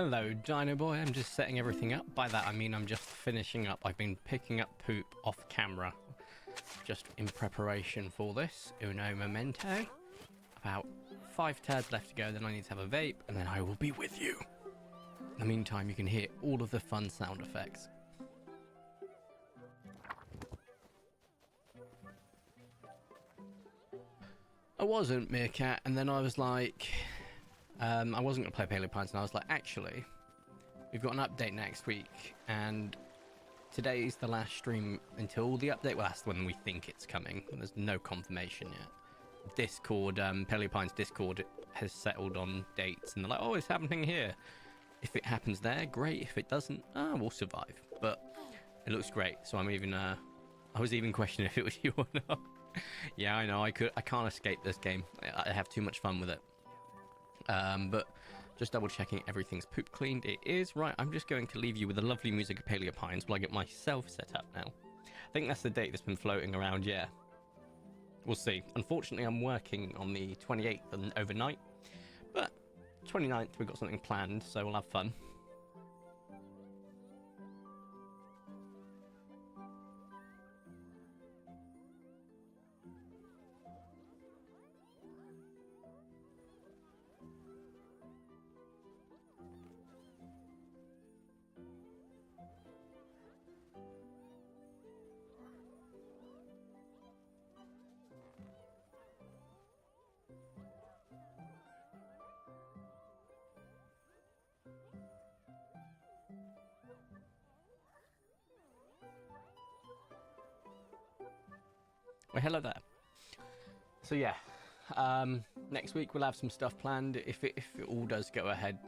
Hello, Dino Boy. I'm just setting everything up. By that, I mean I'm just finishing up. I've been picking up poop off camera, just in preparation for this. Uno momento. About 5 turds left to go, then I need to have a vape, and then I will be with you. In the meantime, you can hear all of the fun sound effects. I wasn't Meerkat, and then I was like, I wasn't going to play PALEO, and I was like, actually, we've got an update next week, and today's the last stream until the update. Well, that's when we think it's coming. There's no confirmation yet. Discord, PALEO Discord has settled on dates, and they're like, oh, it's happening here. If it happens there, great. If it doesn't, we'll survive. But it looks great, so I'm even, I was even questioning if it was you or not. Yeah, I know, I can't escape this game. I have too much fun with it. But just double checking everything's poop cleaned. It is. Right, I'm just going to leave you with the lovely music of PALEO while I get myself set up now. I think that's the date that's been floating around, yeah. We'll see. Unfortunately, I'm working on the 28th and overnight. But 29th, we've got something planned, so we'll have fun. Well, hello there. So yeah, next week we'll have some stuff planned. If it all does go ahead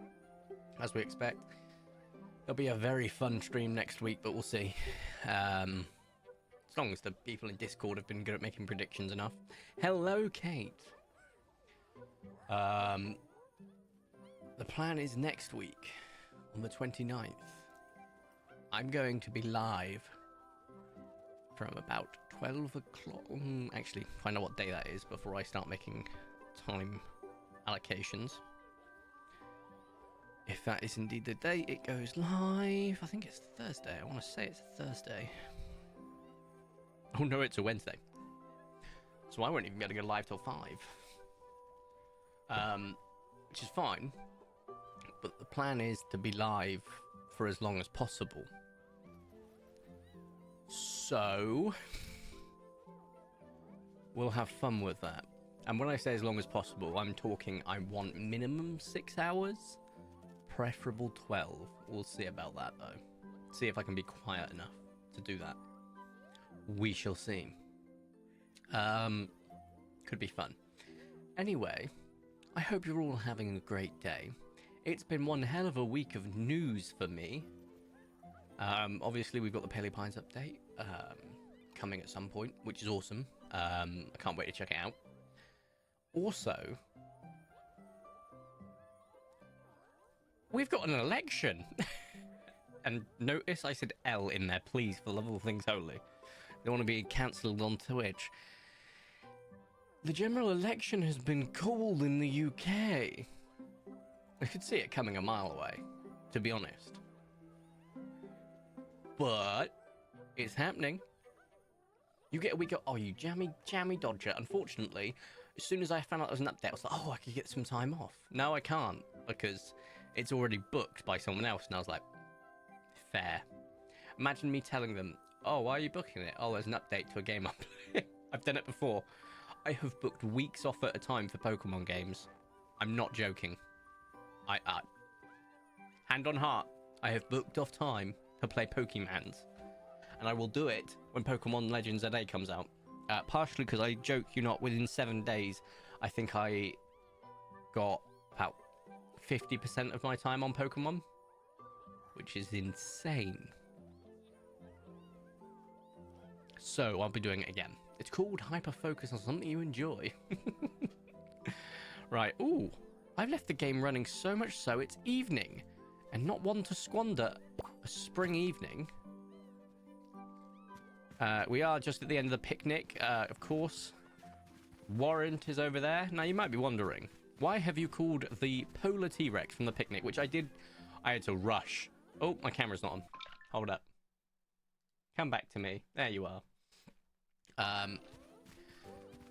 as we expect, it'll be a very fun stream next week. But we'll see. As long as the people in Discord have been good at making predictions enough. Hello, Kate. The plan is next week on the 29th. I'm going to be live from about 12 o'clock. Actually, find out what day that is before I start making time allocations. If that is indeed the day it goes live, I think it's Thursday. I want to say it's Thursday. Oh no, it's a Wednesday. So I won't even be able to go live till 5. Which is fine. But the plan is to be live for as long as possible. So we'll have fun with that. And when I say as long as possible, I'm talking I want minimum 6 hours, preferable 12. We'll see about that though. See if I can be quiet enough to do that. We shall see. Could be fun. Anyway, I hope you're all having a great day. It's been one hell of a week of news for me. Obviously, we've got the PALEO update coming at some point, which is awesome. I can't wait to check it out. Also, we've got an election. And notice I said L in there, please, for the love of all things holy. Don't want to be cancelled on Twitch. The general election has been called in the UK. I could see it coming a mile away, to be honest. But it's happening. You get a week of, oh, you jammy dodger. Unfortunately, as soon as I found out there was an update, I was like, oh, I could get some time off. No, I can't, because it's already booked by someone else. And I was like, fair. Imagine me telling them, oh, why are you booking it? Oh, there's an update to a game up. I've done it before. I have booked weeks off at a time for Pokemon games. I'm not joking. I hand on heart, I have booked off time to play Pokemans. And I will do it when Pokemon Legends ZA comes out. Partially because I joke you not, within 7 days, I think I got about 50% of my time on Pokemon. Which is insane. So I'll be doing it again. It's called Hyper Focus on something you enjoy. Right, ooh. I've left the game running so much so it's evening. And not one to squander a spring evening. We are just at the end of the picnic, of course. Warrant is over there. Now, you might be wondering, why have you called the Polar T-Rex from the picnic, which I did I had to rush. Oh, my camera's not on. Hold up. Come back to me. There you are.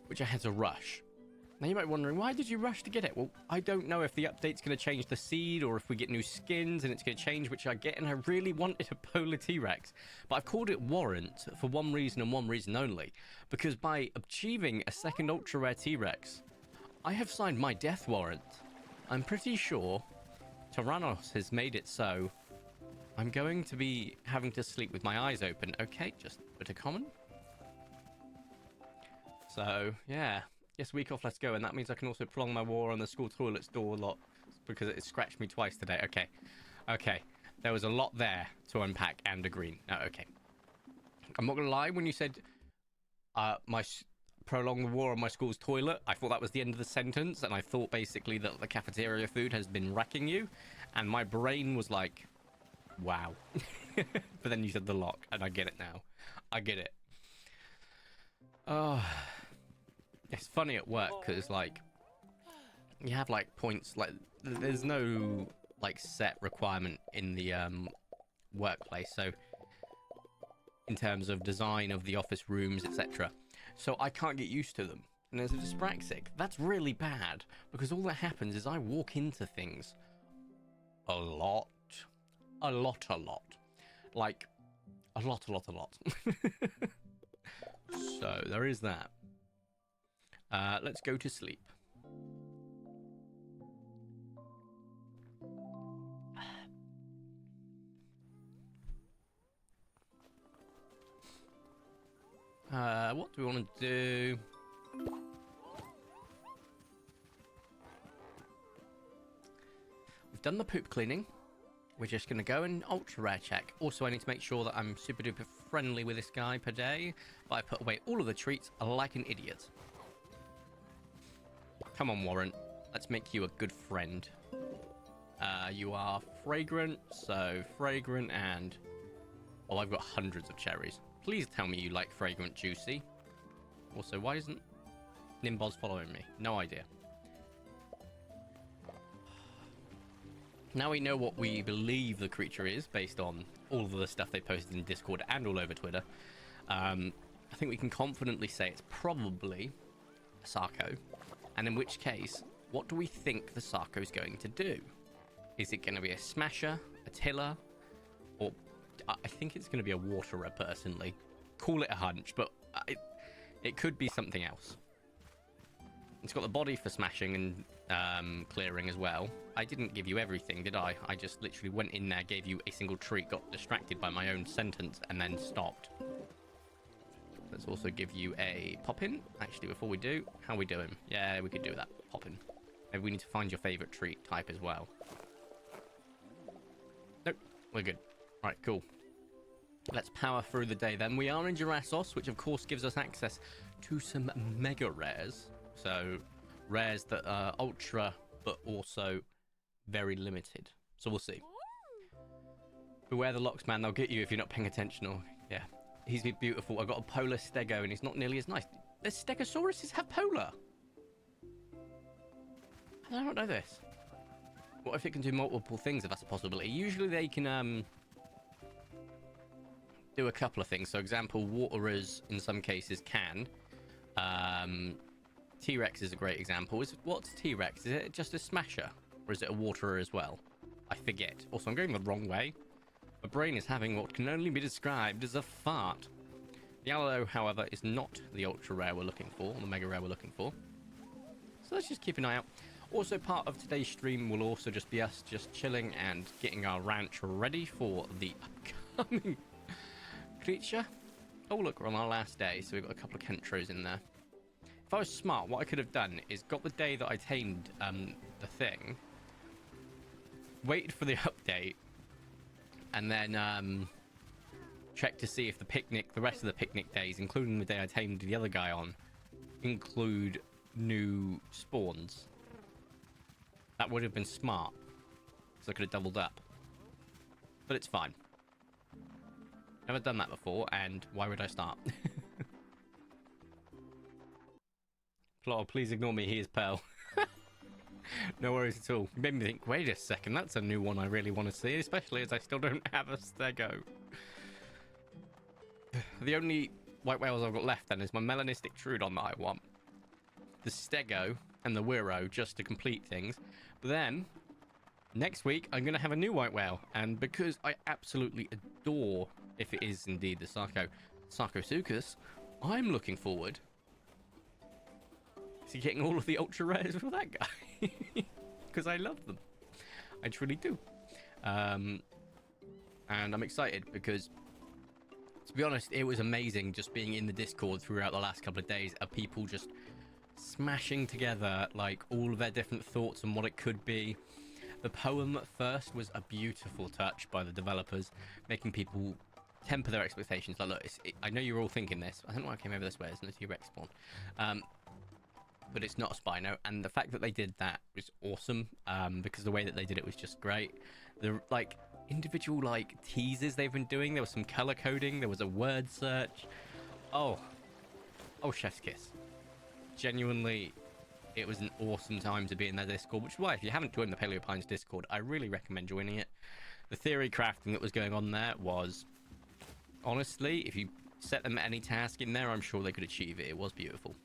Which I had to rush. Now you might be wondering, why did you rush to get it? Well, I don't know if the update's going to change the seed or if we get new skins and it's going to change which I get, and I really wanted a polar T-Rex. But I've called it Warrant for one reason and one reason only. Because by achieving a second ultra rare T-Rex, I have signed my death warrant. I'm pretty sure Tyrannos has made it so I'm going to be having to sleep with my eyes open. Okay, just a bit of common. So, yeah. Yes, week off, let's go. And that means I can also prolong my war on the school toilets door a lot because it scratched me twice today. Okay. Okay. There was a lot there to unpack and agree. No, okay. I'm not going to lie. When you said prolong the war on my school's toilet, I thought that was the end of the sentence. And I thought basically that the cafeteria food has been wrecking you. And my brain was like, wow. But then you said the lock and I get it now. I get it. Oh... It's funny at work because, like, you have, like, points, like, there's no, like, set requirement in the workplace. So, in terms of design of the office rooms, etc. So, I can't get used to them. And as a dyspraxic, that's really bad because all that happens is I walk into things a lot. Like, a lot. So, there is that. Let's go to sleep. What do we want to do? We've done the poop cleaning. We're just going to go and ultra rare check. Also, I need to make sure that I'm super duper friendly with this guy per day. But I put away all of the treats like an idiot. Come on, Warrant. Let's make you a good friend. You are fragrant, so fragrant and... Oh, I've got hundreds of cherries. Please tell me you like fragrant juicy. Also, why isn't Nimbos following me? No idea. Now we know what we believe the creature is based on all of the stuff they posted in Discord and all over Twitter. I think we can confidently say it's probably a Sarco. And in which case, what do we think the Sarco's going to do? Is it going to be a smasher, a tiller, or I think it's going to be a waterer personally. Call it a hunch, but it could be something else. It's got the body for smashing and clearing as well. I didn't give you everything, did I? I just literally went in there, gave you a single treat, got distracted by my own sentence, and then stopped. Let's also give you a pop-in. Actually, before we do, how are we doing? Yeah, we could do that. Pop-in. Maybe we need to find your favorite treat type as well. Nope, we're good. Right, cool. Let's power through the day then. We are in Jurassos, which of course gives us access to some mega rares. So, rares that are ultra, but also very limited. So we'll see. Beware the locks, man. They'll get you if you're not paying attention. Or, yeah. He's beautiful. I got a polar stego, and he's not nearly as nice. The stegosauruses have polar. How did I not know this? What if it can do multiple things, if that's a possibility? Usually they can do a couple of things. So, example, waterers in some cases can. T-Rex is a great example. What's T-Rex? Is it just a smasher? Or is it a waterer as well? I forget. Also, I'm going the wrong way. My brain is having what can only be described as a fart. The PALEO, however, is not the ultra rare we're looking for, or the mega rare we're looking for. So let's just keep an eye out. Also, part of today's stream will also just be us just chilling and getting our ranch ready for the upcoming creature. Oh, look, we're on our last day, so we've got a couple of Kentros in there. If I was smart, what I could have done is got the day that I tamed the thing, waited for the update, and then check to see if the rest of the picnic days, including the day I tamed the other guy on, include new spawns. That would have been smart, because I could have doubled up. But it's fine. Never done that before, and why would I start? Plot, please ignore me, he is pale. No worries at all. You made me think, wait a second, that's a new one I really want to see, especially as I still don't have a stego. The only white whales I've got left then is my melanistic Trudon that I want, the stego, and the Wiro, just to complete things. But then, next week, I'm going to have a new white whale, and because I absolutely adore, if it is indeed the Sarcosuchus, I'm looking forward to getting all of the ultra rares for that guy. Because I love them. I truly do. And I'm excited because, to be honest, it was amazing just being in the Discord throughout the last couple of days of people just smashing together like all of their different thoughts on what it could be. The poem at first was a beautiful touch by the developers, making people temper their expectations. Like, look, I know you're all thinking this. I don't know why I came over this way. It's a T-Rex spawn. But it's not a Spino, and the fact that they did that was awesome, because the way that they did it was just great. The like individual like teasers they've been doing, there was some color coding, there was a word search. Oh chef's kiss. Genuinely, it was an awesome time to be in their Discord, which is why if you haven't joined the Paleo Pines Discord, I really recommend joining it. The theory crafting that was going on there was, honestly, if you set them any task in there, I'm sure they could achieve it. It was beautiful.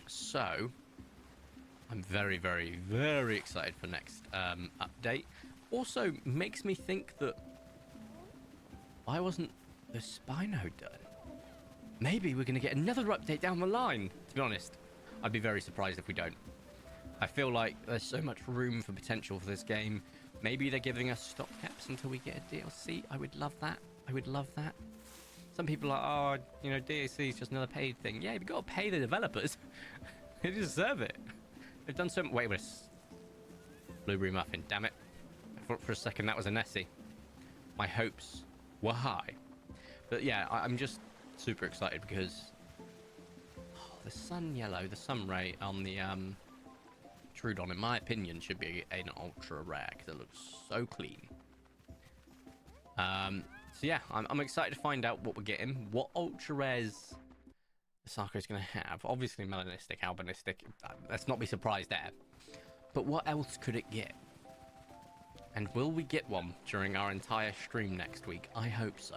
So, I'm very, very, very excited for next update. Also, makes me think that why wasn't the Spino done? Maybe we're going to get another update down the line. To be honest, I'd be very surprised if we don't. I feel like there's so much room for potential for this game. Maybe they're giving us stop caps until we get a DLC. I would love that. I would love that. Some people are like, oh, you know, DLC is just another paid thing. Yeah, you've got to pay the developers. They deserve it. They've done so... Wait, blueberry muffin, damn it. I thought for a second that was a Nessie. My hopes were high. But yeah, I'm just super excited because... Oh, the sun yellow, the sun ray on the Trudon, in my opinion, should be an ultra rare because it looks so clean. So yeah, I'm excited to find out what we're getting. What ultra rares the Sarco is going to have. Obviously melanistic, albinistic. Let's not be surprised there. But what else could it get? And will we get one during our entire stream next week? I hope so.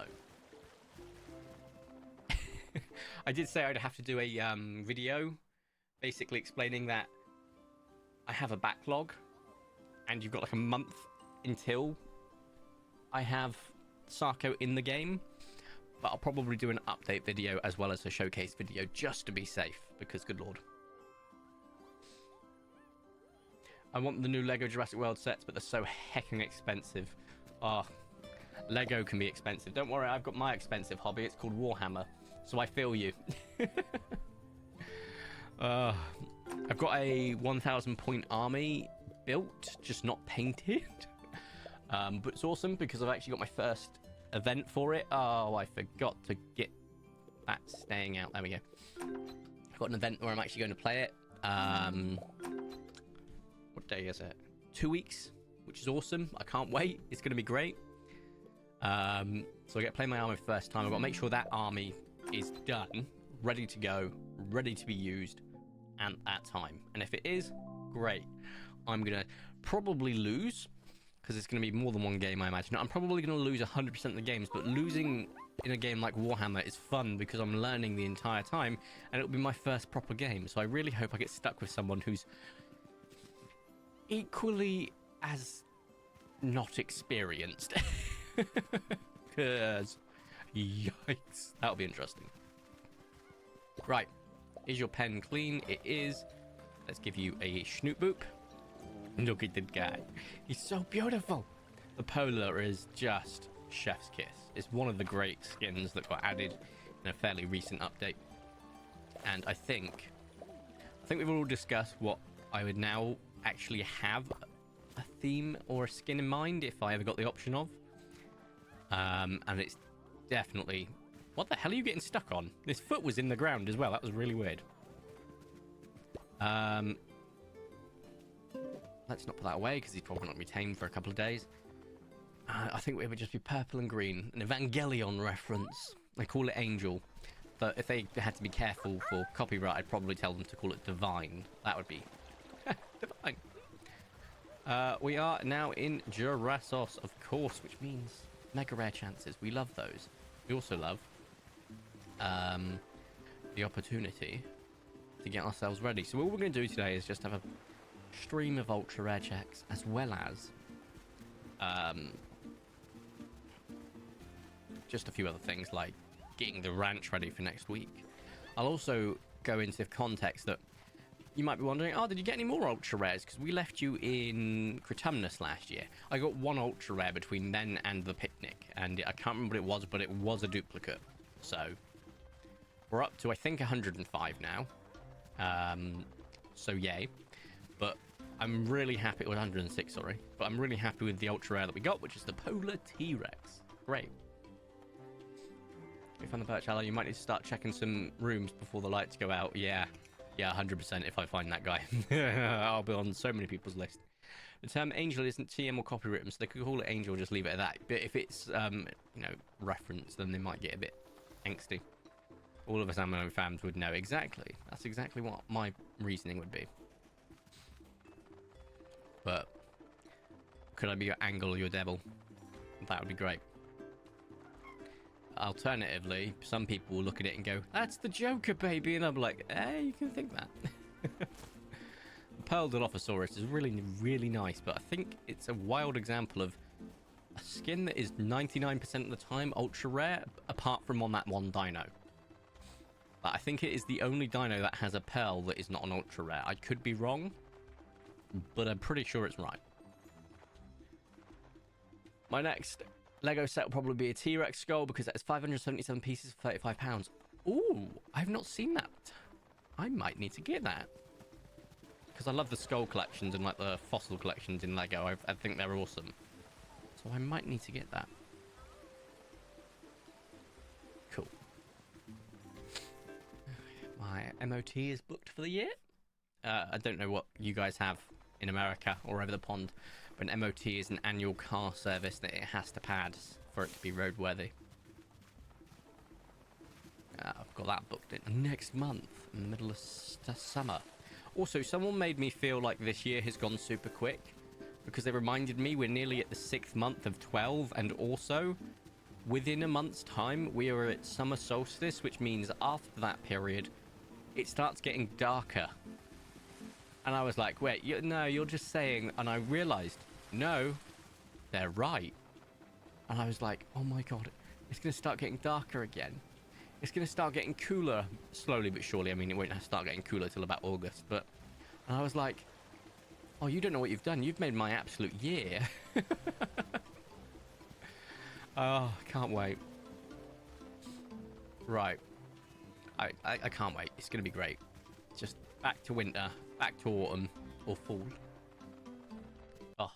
I did say I'd have to do a video basically explaining that I have a backlog and you've got like a month until I have Sarco in the game, but I'll probably do an update video as well as a showcase video just to be safe, because good lord. I want the new Lego Jurassic World sets, but they're so hecking expensive. Oh, Lego can be expensive. Don't worry, I've got my expensive hobby. It's called Warhammer, so I feel you. I've got a 1,000 point army built, just not painted. But it's awesome because I've actually got my first event for it. Oh, I forgot to get that staying out. There we go. I've got an event where I'm actually going to play it. What day is it? 2 weeks, which is awesome. I can't wait. It's going to be great. So I get to play my army for the first time. I've got to make sure that army is done, ready to go, ready to be used at that time. And if it is, great. I'm going to probably lose, because it's going to be more than one game, I imagine. I'm probably going to lose 100% of the games, but losing in a game like Warhammer is fun because I'm learning the entire time, and it'll be my first proper game. So I really hope I get stuck with someone who's equally as not experienced. Because, yikes, that'll be interesting. Right, is your pen clean? It is. Let's give you a snoot boop. Look at the guy. He's so beautiful. The polar is just chef's kiss. It's one of the great skins that got added in a fairly recent update. And I think we've all discussed what I would now actually have a theme or a skin in mind if I ever got the option of. And it's definitely... What the hell are you getting stuck on? This foot was in the ground as well. That was really weird. Let's not put that away because he's probably not retained for a couple of days. I think it would just be purple and green. An Evangelion reference. They call it Angel. But if they had to be careful for copyright, I'd probably tell them to call it Divine. That would be Divine. We are now in Jurasos, of course, which means mega rare chances. We love those. We also love the opportunity to get ourselves ready. So what we're going to do today is just have a stream of ultra rare checks, as well as just a few other things like getting the ranch ready for next week. I'll also go into context that you might be wondering, oh, did you get any more ultra rares? Because we left you in Critumnus last year. I got one ultra rare between then and the picnic, and I can't remember what it was, but it was a duplicate. So we're up to, I think, 105 now. So yay. But I'm really happy with 106, sorry. But I'm really happy with the ultra rare that we got, which is the Polar T-Rex. Great. If on the Birch Alley, you might need to start checking some rooms before the lights go out. Yeah, 100% if I find that guy. I'll be on so many people's list. The term angel isn't TM or copywritten, so they could call it angel or just leave it at that. But if it's, reference, then they might get a bit angsty. All of us Ammo fans would know exactly. That's exactly what my reasoning would be. But could I be your angel or your devil? That would be great. Alternatively, some people will look at it and go, that's the Joker, baby. And I'm like, you can think that. Pearl Dilophosaurus is really, really nice, but I think it's a wild example of a skin that is 99% of the time ultra rare, apart from on that one dino. But I think it is the only dino that has a pearl that is not an ultra rare. I could be wrong, but I'm pretty sure it's right. My next Lego set will probably be a T-Rex skull because that is 577 pieces for £35. Ooh, I've not seen that. I might need to get that. Because I love the skull collections and like the fossil collections in Lego. I think they're awesome. So I might need to get that. Cool. My MOT is booked for the year. I don't know what you guys have in America or over the pond. But an MOT is an annual car service that it has to pass for it to be roadworthy. I've got that booked in next month, in the middle of summer. Also, someone made me feel like this year has gone super quick, because they reminded me we're nearly at the 6th month of 12, and also, within a month's time, we are at summer solstice, which means after that period, it starts getting darker. And I was like, wait, no, you're just saying, and I realized, no, they're right. And I was like, oh my god, it's going to start getting darker again. It's going to start getting cooler, slowly but surely. I mean, it won't start getting cooler till about August, but... And I was like, oh, you don't know what you've done. You've made my absolute year. Oh, can't wait. Right. I can't wait. It's going to be great. Just back to winter. Back to autumn or fall. Oh.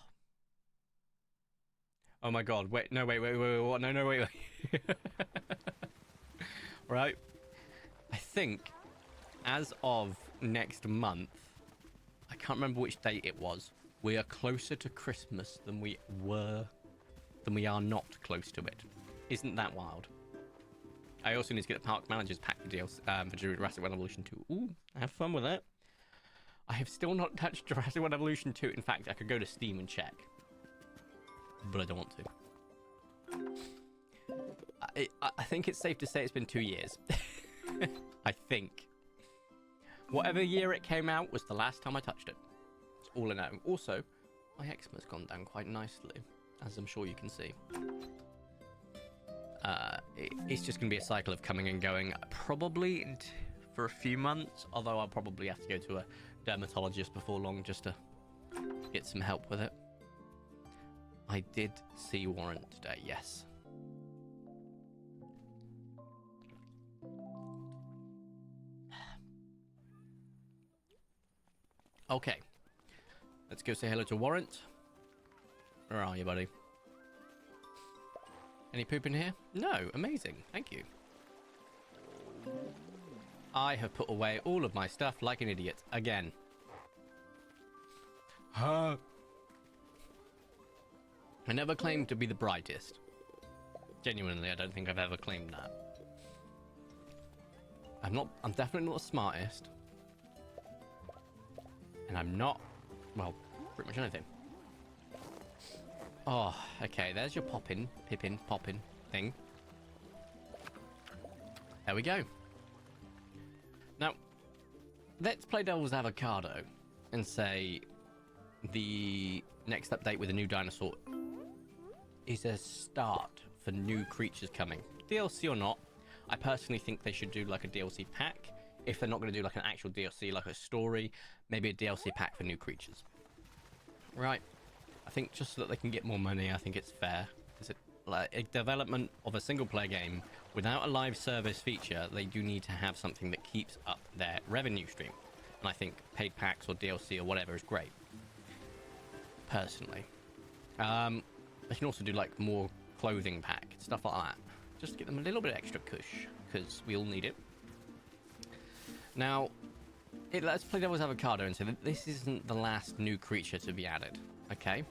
Oh my god. Wait. No, wait. What? No, wait. Right. I think as of next month, I can't remember which date it was, we are closer to Christmas than we are not close to it. Isn't that wild? I also need to get the Park Manager's Pack deal for Jurassic World Evolution 2. Ooh, have fun with it. I have still not touched Jurassic World Evolution 2. In fact, I could go to Steam and check. But I don't want to. I think it's safe to say it's been 2 years. I think. Whatever year it came out was the last time I touched it. That's all I know. Also, my eczema's gone down quite nicely, as I'm sure you can see. It's just going to be a cycle of coming and going, probably for a few months, although I'll probably have to go to a dermatologist before long just to get some help with it. I did see Warrant today, yes. Okay, let's go say hello to Warrant. Where are you, buddy? Any poop in here? No, amazing, thank you. I have put away all of my stuff like an idiot, again. I never claimed to be the brightest. Genuinely, I don't think I've ever claimed that. I'm definitely not the smartest. And I'm not, well, pretty much anything. Oh, okay, there's your poppin' thing. There we go. Now, let's play devil's avocado and say the next update with a new dinosaur is a start for new creatures coming. DLC or not, I personally think they should do like a DLC pack. If they're not going to do like an actual DLC, like a story, maybe a DLC pack for new creatures. Right. I think just so that they can get more money, I think it's fair. Is it like a development of a single player game without a live service feature? They do need to have something that keeps up their revenue stream. And I think paid packs or DLC or whatever is great. Personally. They can also do like more clothing pack, stuff like that. Just to get them a little bit extra cush, because we all need it. Now, let's play devil's avocado and say that this isn't the last new creature to be added, okay?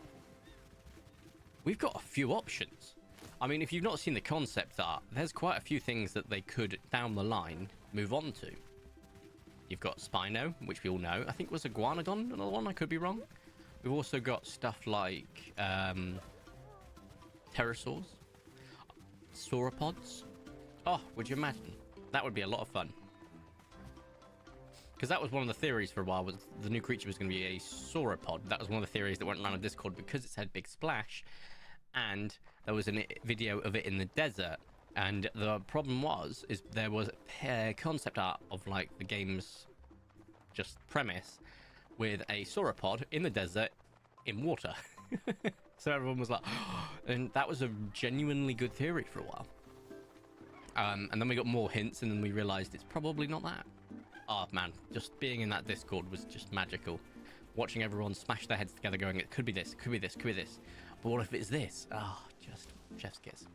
We've got a few options. I mean, if you've not seen the concept art, there's quite a few things that they could, down the line, move on to. You've got Spino, which we all know. I think it was Iguanodon, another one, I could be wrong. We've also got stuff like pterosaurs, sauropods. Oh, would you imagine? That would be a lot of fun. Because that was one of the theories for a while, was the new creature was going to be a sauropod. That was one of the theories that went around on Discord because it's had Big Splash. And there was a video of it in the desert. And the problem is there was a concept art of like the game's just premise with a sauropod in the desert in water. So everyone was like, oh, and that was a genuinely good theory for a while. And then we got more hints and then we realized it's probably not that. Oh man, just being in that Discord was just magical. Watching everyone smash their heads together going, it could be this, it could be this, it could be this. But what if it's this? Oh, just chef's kiss.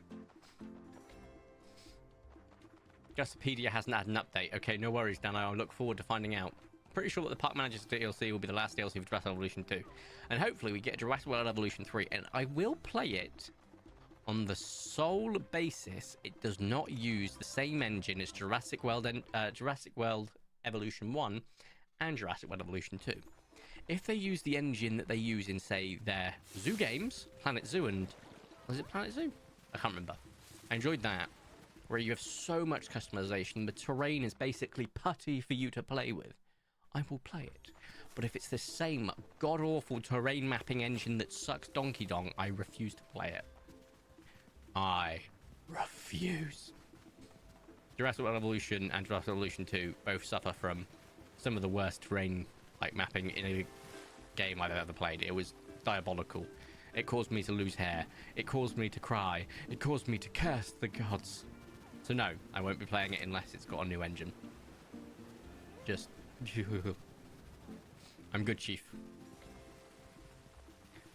Justipedia hasn't had an update. Okay, no worries, Dan. I look forward to finding out. Pretty sure that the Park Managers DLC will be the last DLC for Jurassic Evolution 2. And hopefully we get Jurassic World Evolution 3. And I will play it on the sole basis it does not use the same engine as Jurassic World Evolution 1 and Jurassic World Evolution 2. If they use the engine that they use in, say, their zoo games, Planet Zoo and... Was it Planet Zoo? I can't remember. I enjoyed that, where you have so much customization. The terrain is basically putty for you to play with. I will play it. But if it's the same god-awful terrain mapping engine that sucks Donkey Dong, I refuse to play it. I refuse. Jurassic World Evolution and Jurassic Evolution 2 both suffer from some of the worst terrain mapping in a game I've ever played. It was diabolical. It caused me to lose hair. It caused me to cry. It caused me to curse the gods. So no, I won't be playing it unless it's got a new engine. Just... I'm good, Chief.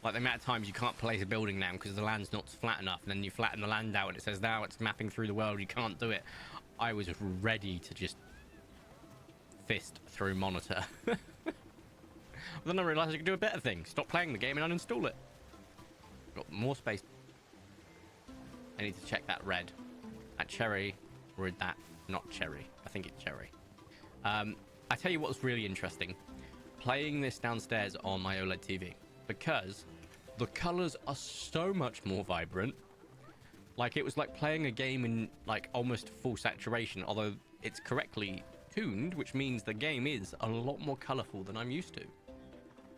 Like the amount of times you can't place a building now because the land's not flat enough, and then you flatten the land out and it says now it's mapping through the world, you can't do it. I was ready to just fist through monitor. But then I realised I could do a better thing. Stop playing the game and uninstall it. Got more space. I need to check that red. That cherry, or is that not cherry? I think it's cherry. I tell you what's really interesting. Playing this downstairs on my OLED TV. Because the colours are so much more vibrant. Like, it was like playing a game in, like, almost full saturation. Although it's correctly tuned, which means the game is a lot more colourful than I'm used to.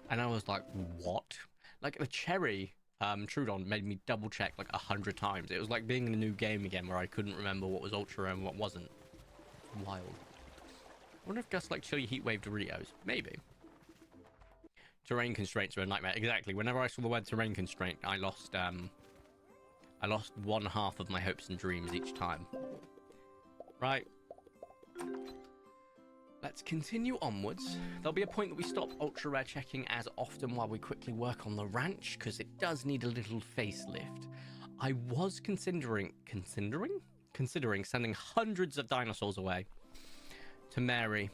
And I was like, what? Like, the cherry Trudon made me double check like 100 times. It was like being in a new game again where I couldn't remember what was Ultra and what wasn't. Wild. I wonder if Gus like chili heatwave Doritos. Maybe. Terrain constraints are a nightmare. Exactly. Whenever I saw the word terrain constraint, I lost one half of my hopes and dreams each time. Right. Let's continue onwards. There'll be a point that we stop ultra rare checking as often while we quickly work on the ranch, because it does need a little facelift. I was considering sending hundreds of dinosaurs away to Mary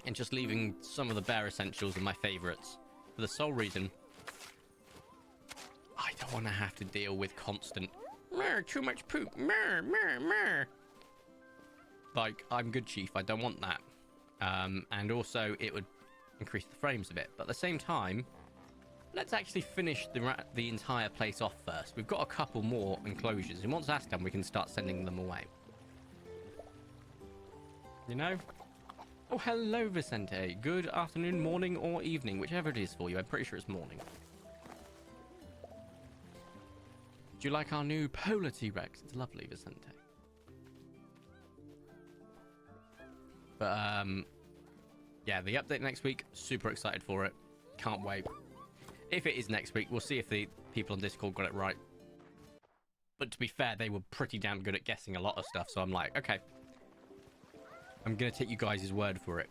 and just leaving some of the bare essentials and my favorites for the sole reason I don't want to have to deal with constant too much poop, like, I'm good, Chief, I don't want that. And also it would increase the frames a bit. But at the same time, let's actually finish the entire place off first. We've got a couple more enclosures, and once that's done, we can start sending them away. You know? Oh, hello, Vicente. Good afternoon, morning, or evening, whichever it is for you. I'm pretty sure it's morning. Do you like our new Polar T-Rex? It's lovely, Vicente. But, yeah, the update next week. Super excited for it. Can't wait. If it is next week, we'll see if the people on Discord got it right. But to be fair, they were pretty damn good at guessing a lot of stuff, so I'm like, okay. I'm going to take you guys' word for it.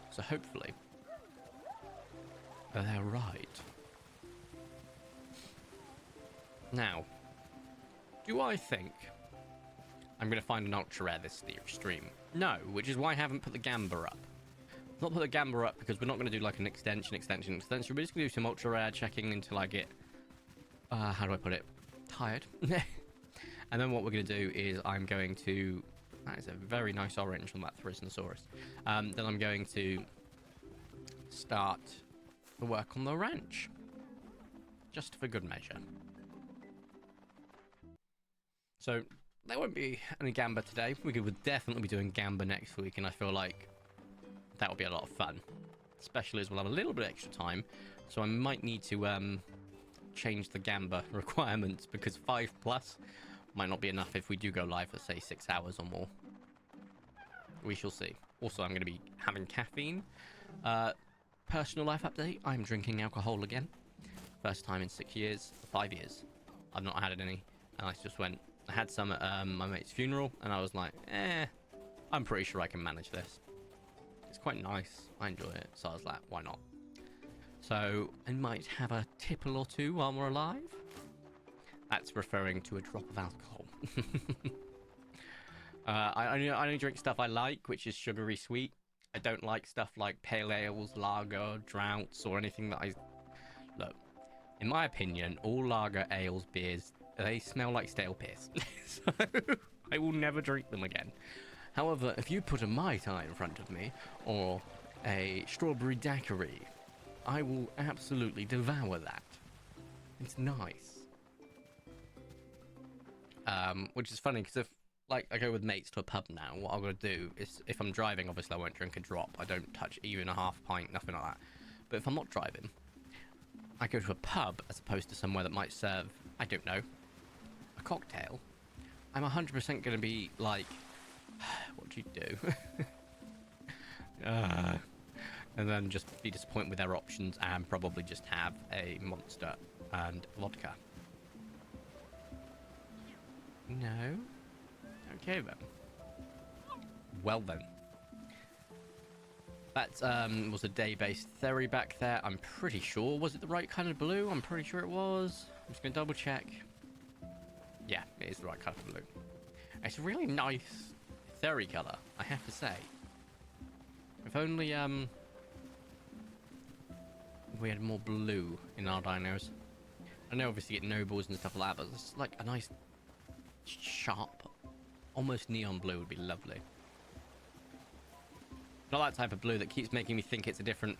So hopefully they're right. Now, do I think I'm going to find an ultra rare this stream? No, which is why I haven't put the Gamba up. I've not put the Gamba up because we're not going to do like an extension. We're just going to do some ultra rare checking until I get, how do I put it? Tired. And then what we're going to do is I'm going to... That is a very nice orange on that Theranosaurus. Then I'm going to start the work on the ranch. Just for good measure. So, there won't be any Gamba today. We would definitely be doing Gamba next week, and I feel like that would be a lot of fun. Especially as we'll have a little bit extra time. So I might need to change the Gamba requirements, because 5+ might not be enough if we do go live for, say, 6 hours or more. We shall see. Also, I'm going to be having caffeine. Personal life update. I'm drinking alcohol again. First time in 6 years. 5 years. I've not had any. And I just went... I had some at my mate's funeral. And I was like, I'm pretty sure I can manage this. It's quite nice. I enjoy it. So I was like, why not? So, I might have a tipple or two while we're alive. That's referring to a drop of alcohol. I only drink stuff I like, which is sugary sweet. I don't like stuff like pale ales, lager, droughts, or anything that I... Look, in my opinion, all lager, ales, beers, they smell like stale piss. So, I will never drink them again. However, if you put a Mai Tai in front of me, or a strawberry daiquiri, I will absolutely devour that. It's nice. Which is funny, because if, like, I go with mates to a pub now, what I'm going to do is, if I'm driving, obviously I won't drink a drop. I don't touch even a half pint, nothing like that. But if I'm not driving, I go to a pub as opposed to somewhere that might serve, I don't know, a cocktail. I'm 100% going to be like, what do you do? And then just be disappointed with their options and probably just have a Monster and vodka. No? Okay then. Well then. That was a day-based theory back there. I'm pretty sure. Was it the right kind of blue? I'm pretty sure it was. I'm just going to double check. Yeah, it is the right kind of blue. It's a really nice theory colour, I have to say. If only we had more blue in our dinos. I know obviously get nobles and stuff like that, but it's like a nice sharp, almost neon blue would be lovely. Not that type of blue that keeps making me think it's a different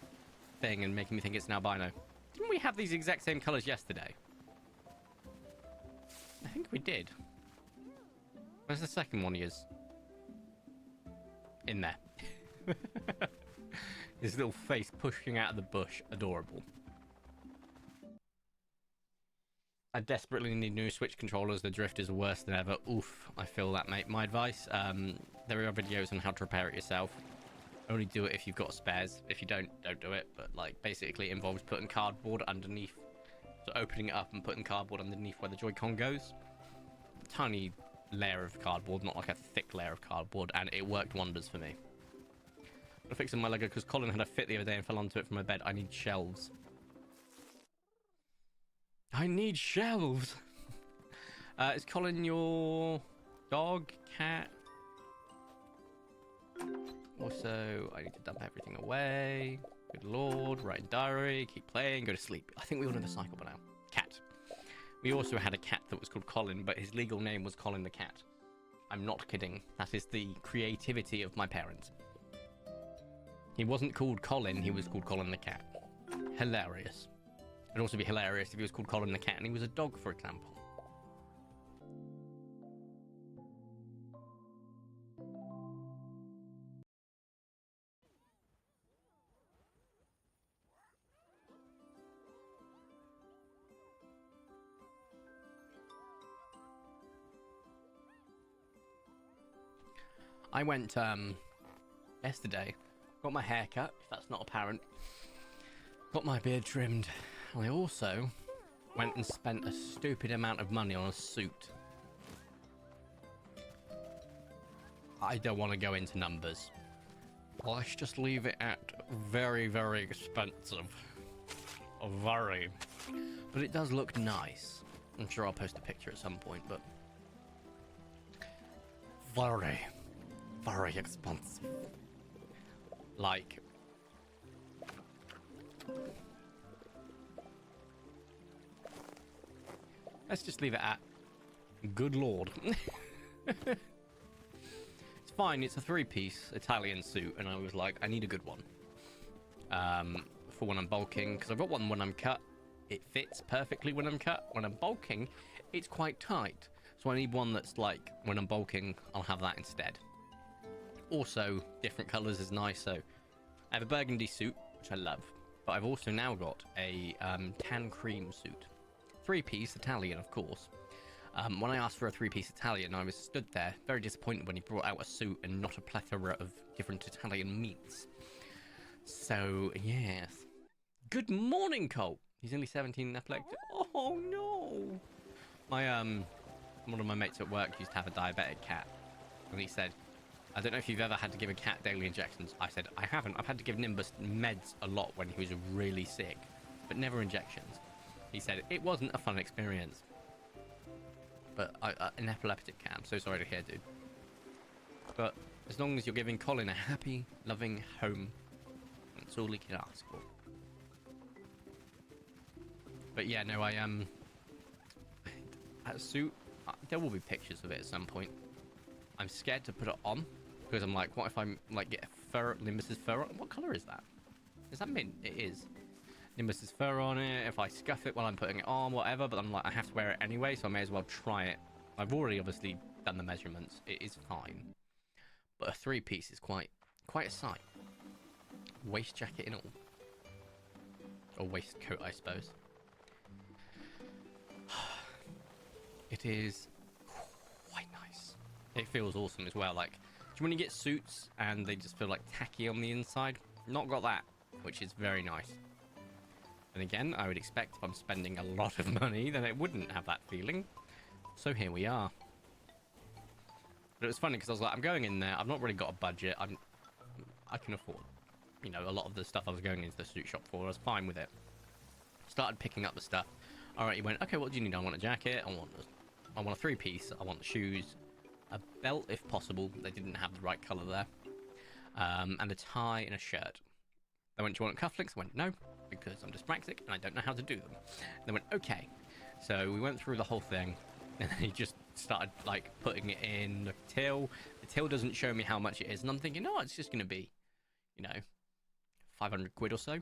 thing and making me think it's an albino. Didn't we have these exact same colours yesterday? I think we did. Where's the second one he is? In there. His little face pushing out of the bush. Adorable. I desperately need new Switch controllers. The drift is worse than ever. Oof, I feel that, mate. My advice, there are videos on how to repair it yourself. Only do it if you've got spares. If you don't do it. But, like, basically it involves putting cardboard underneath. So opening it up and putting cardboard underneath where the Joy-Con goes. A tiny layer of cardboard, not like a thick layer of cardboard. And it worked wonders for me. I'm fixing my Lego because Colin had a fit the other day and fell onto it from my bed. I need shelves. I need shelves. Is Colin your dog, cat? Also, I need to dump everything away. Good lord, write diary, keep playing, go to sleep. I think we all know the cycle by now. Cat. We also had a cat that was called Colin, but his legal name was Colin the cat. I'm not kidding. That is the creativity of my parents. He wasn't called Colin, he was called Colin the cat. Hilarious. It'd also be hilarious if he was called Colin the cat and he was a dog, for example. I went yesterday, got my hair cut, if that's not apparent, got my beard trimmed, and I also went and spent a stupid amount of money on a suit. I don't want to go into numbers. Let's just leave it at very, very expensive. Very. But it does look nice. I'm sure I'll post a picture at some point, but very, very expensive. Like, let's just leave it at good lord. It's fine, it's a three-piece Italian suit, and I was like, I need a good one for when I'm bulking, because I've got one when I'm cut. It fits perfectly when I'm cut. When I'm bulking, it's quite tight, so I need one that's like, when I'm bulking, I'll have that instead. Also, different colors is nice, so I have a burgundy suit, which I love, but I've also now got a tan cream suit. Three-piece Italian, of course. When I asked for a three-piece Italian, I was stood there very disappointed when he brought out a suit and not a plethora of different Italian meats. So, yes. Good morning, Colt. He's only 17 and epileptic. Oh, no. One of my mates at work used to have a diabetic cat, and he said, I don't know if you've ever had to give a cat daily injections. I said, I haven't. I've had to give Nimbus meds a lot when he was really sick, but never injections. He said, it wasn't a fun experience. But an epileptic cat, I'm so sorry to hear, dude. But as long as you're giving Colin a happy, loving home, that's all he can ask for. But yeah, no, that suit, there will be pictures of it at some point. I'm scared to put it on, because I'm like, what if I'm, like, get Nimbus's fur on? What color is that? Is that mint? It is. Nimbus's fur on it, if I scuff it while I'm putting it on, whatever, but I'm like, I have to wear it anyway, so I may as well try it. I've already obviously done the measurements. It is fine. But a three-piece is quite a sight. Waist jacket and all. Or waistcoat, I suppose. It is quite nice. It feels awesome as well. Like, do you when you get suits and they just feel like tacky on the inside? Not got that, which is very nice. And again, I would expect if I'm spending a lot of money, then it wouldn't have that feeling. So here we are. But it was funny because I was like, I'm going in there. I've not really got a budget. I can afford, you know, a lot of the stuff I was going into the suit shop for. I was fine with it. Started picking up the stuff. All right, he went, okay, what do you need? I want a jacket. I want a three-piece. I want the shoes. A belt, if possible. They didn't have the right color there. And a tie and a shirt. They went, do you want cufflinks? I went, no, because I'm dyspraxic and I don't know how to do them. They went, okay. So we went through the whole thing, and then he just started, like, putting it in the till. The till doesn't show me how much it is, and I'm thinking, oh, it's just going to be, you know, 500 quid or so.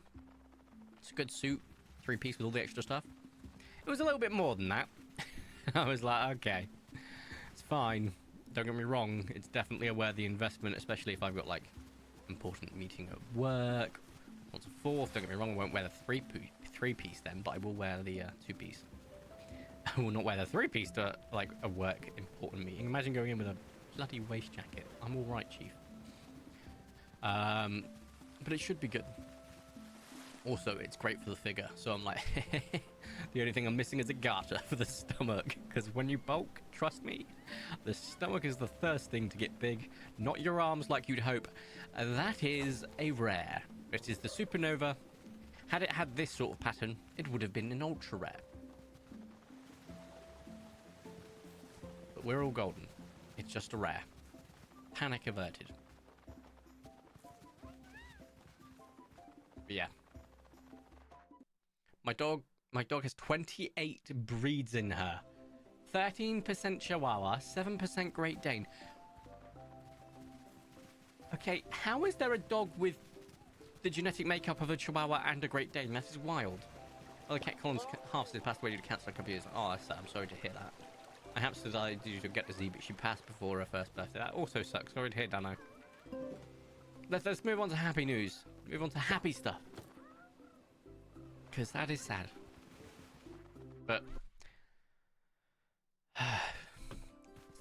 It's a good suit, three-piece with all the extra stuff. It was a little bit more than that. I was like, okay, it's fine. Don't get me wrong, it's definitely a worthy investment, especially if I've got, like, important meeting at work. What's a fourth? Don't get me wrong, I won't wear the three-piece then, but I will wear the two-piece. I will not wear the three-piece to, like, a work important meeting. Imagine going in with a bloody waist jacket. I'm all right, chief. But it should be good. Also, it's great for the figure, so I'm like, the only thing I'm missing is a garter for the stomach, because when you bulk, trust me, the stomach is the first thing to get big, not your arms like you'd hope. That is a rare. It is the Supernova. Had it had this sort of pattern, it would have been an ultra rare. But we're all golden. It's just a rare. Panic averted. But yeah. My dog has 28 breeds in her. 13% Chihuahua, 7% Great Dane. Okay, how is there a dog with the genetic makeup of a Chihuahua and a Great Dane. That is wild. Oh, the cat Collins half passed away due to cancer a couple years. Oh, that's sad. I'm sorry to hear that. My hamster died due to gut disease, but she passed before her first birthday. That also sucks. Sorry to hear, Dano. Let's move on to happy news. Move on to happy stuff. Because that is sad. But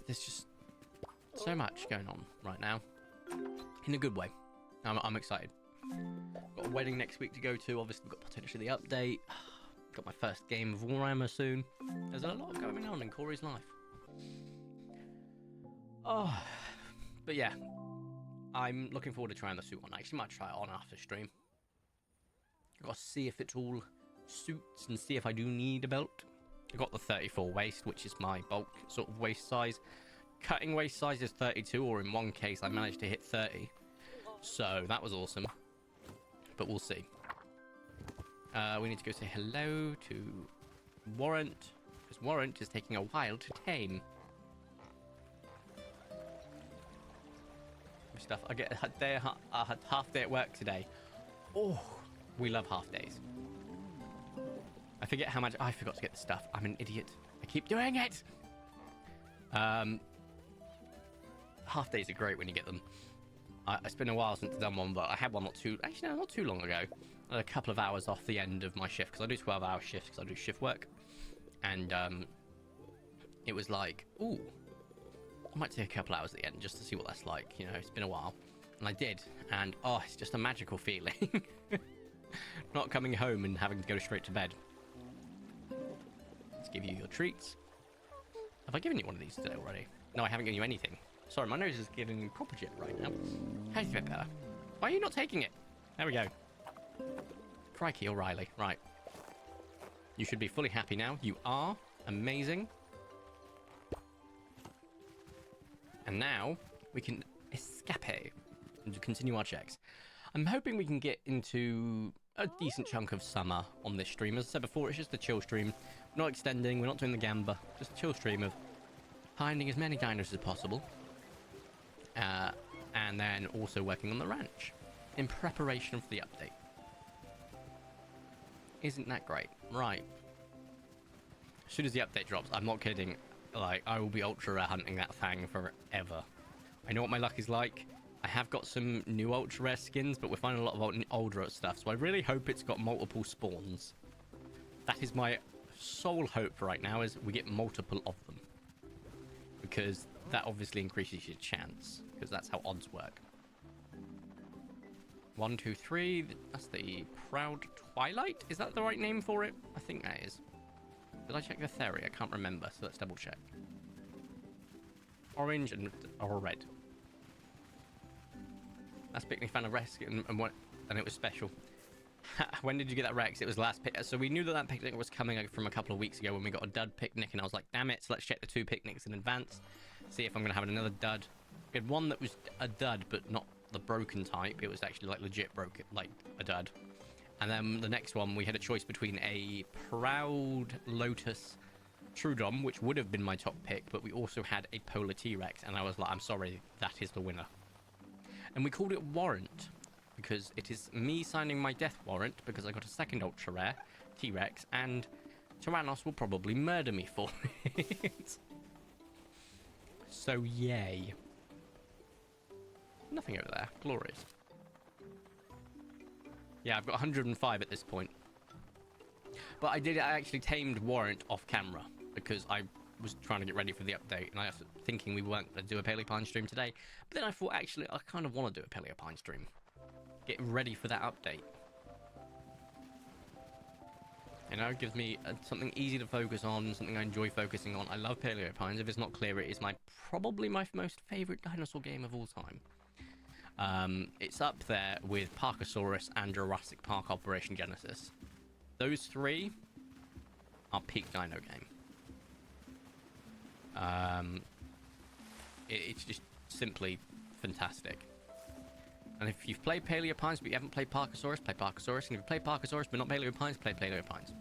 there's just so much going on right now. In a good way. I'm excited. Got a wedding next week to go to. Obviously, we've got potentially the update. Got my first game of Warhammer soon. There's a lot going on in Corey's life. Oh, but yeah. I'm looking forward to trying the suit on. I actually might try it on after stream. I've got to see if it all suits and see if I do need a belt. I got the 34 waist, which is my bulk sort of waist size. Cutting waist size is 32, or in one case I managed to hit 30. So that was awesome. But we'll see. We need to go say hello to Warrant, because Warrant is taking a while to tame. Stuff. I get a day, half day at work today. Oh, we love half days. I forget how much I forgot to get the stuff. I'm an idiot. I keep doing it. Half days are great when you get them. It's been a while since I've done one, but I had one not too long ago. I had a couple of hours off the end of my shift, because I do 12-hour shifts because I do shift work, and it was like, ooh, I might take a couple hours at the end just to see what that's like. You know, it's been a while, and I did, and oh, it's just a magical feeling. Not coming home and having to go straight to bed. Let's give you your treats. Have I given you one of these today already? No, I haven't given you anything. Sorry, my nose is giving me proper jit right now. Hey, it's a bit better. Why are you not taking it? There we go. Crikey, O'Reilly. Right. You should be fully happy now. You are. Amazing. And now we can escape and continue our checks. I'm hoping we can get into a decent chunk of summer on this stream. As I said before, it's just a chill stream. We're not extending, we're not doing the gamba. Just a chill stream of finding as many dinos as possible. And then also working on the ranch in preparation for the update. Isn't that great? Right. As soon as the update drops, I'm not kidding, like, I will be ultra rare hunting that thing forever. I know what my luck is like. I have got some new ultra rare skins, but we're finding a lot of older stuff, so I really hope it's got multiple spawns. That is my sole hope right now, is we get multiple of them, because that obviously increases your chance, because that's how odds work. 1, 2, 3. That's the Proud Twilight. Is that the right name for it? I think that is. Did I check the theory? I can't remember, so let's double check. Orange or red. That's picnic fan of Rex, and it was special. When did you get that Rex? It was last pick. So we knew that picnic was coming from a couple of weeks ago when we got a dud picnic, and I was like, damn it, so let's check the 2 picnics in advance, see if I'm gonna have another dud. We had one that was a dud, but not the broken type. It was actually like legit broken, like a dud. And then the next one, we had a choice between a Proud Lotus Trudom, which would have been my top pick, but we also had a Polar T-Rex, and I was like, I'm sorry, that is the winner. And we called it Warrant, because it is me signing my death warrant, because I got a second ultra rare T-Rex, and Tyrannos will probably murder me for it. So yay. Nothing over there. Glorious. Yeah, I've got 105 at this point. But I actually tamed Warrant off camera, because I was trying to get ready for the update, and I was thinking we weren't going to do a PaleoPine stream today. But then I thought, actually, I kind of want to do a PaleoPine stream. Get ready for that update. You know, it gives me something easy to focus on, something I enjoy focusing on. I love PaleoPines. If it's not clear, it is probably my most favourite dinosaur game of all time. It's up there with Parkasaurus and Jurassic Park Operation Genesis. Those 3 are peak dino game. It's just simply fantastic. And if you've played PaleoPines but you haven't played Parkasaurus, play Parkasaurus. And if you play Parkasaurus but not PaleoPines, play PaleoPines.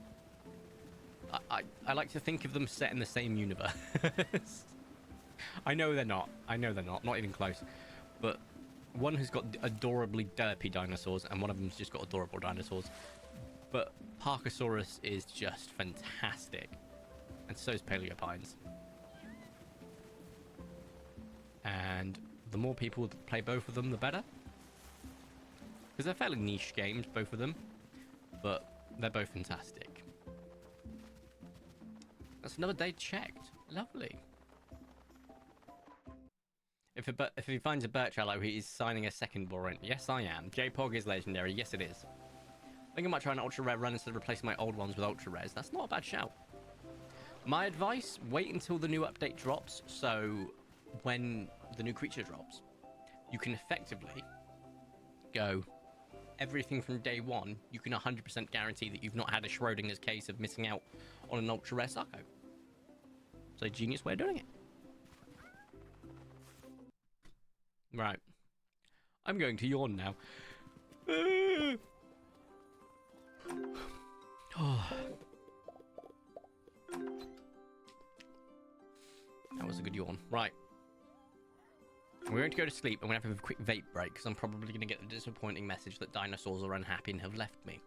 I like to think of them set in the same universe. I know they're not. Not even close. But one who's got adorably derpy dinosaurs, and one of them's just got adorable dinosaurs. But Parkosaurus is just fantastic, and so is PALEO. And the more people that play both of them, the better. Because they're fairly niche games, both of them, but they're both fantastic. That's another day checked. Lovely. If he finds a Birchallow, he is signing a second warrant. Yes, I am. JPOG is legendary. Yes, it is. I think I might try an ultra rare run instead of replacing my old ones with ultra rares. That's not a bad shout. My advice: wait until the new update drops. So when the new creature drops, you can effectively go everything from day one. You can 100% guarantee that you've not had a Schrodinger's case of missing out on an ultra rare Sarko. So, genius way of doing it. Right. I'm going to yawn now. Oh. That was a good yawn. Right. We're going to go to sleep and we're going to have a quick vape break because I'm probably going to get the disappointing message that dinosaurs are unhappy and have left me.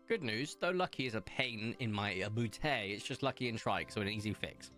Good news, though Lucky is a pain in my bouteille, it's just Lucky and Trike, so an easy fix.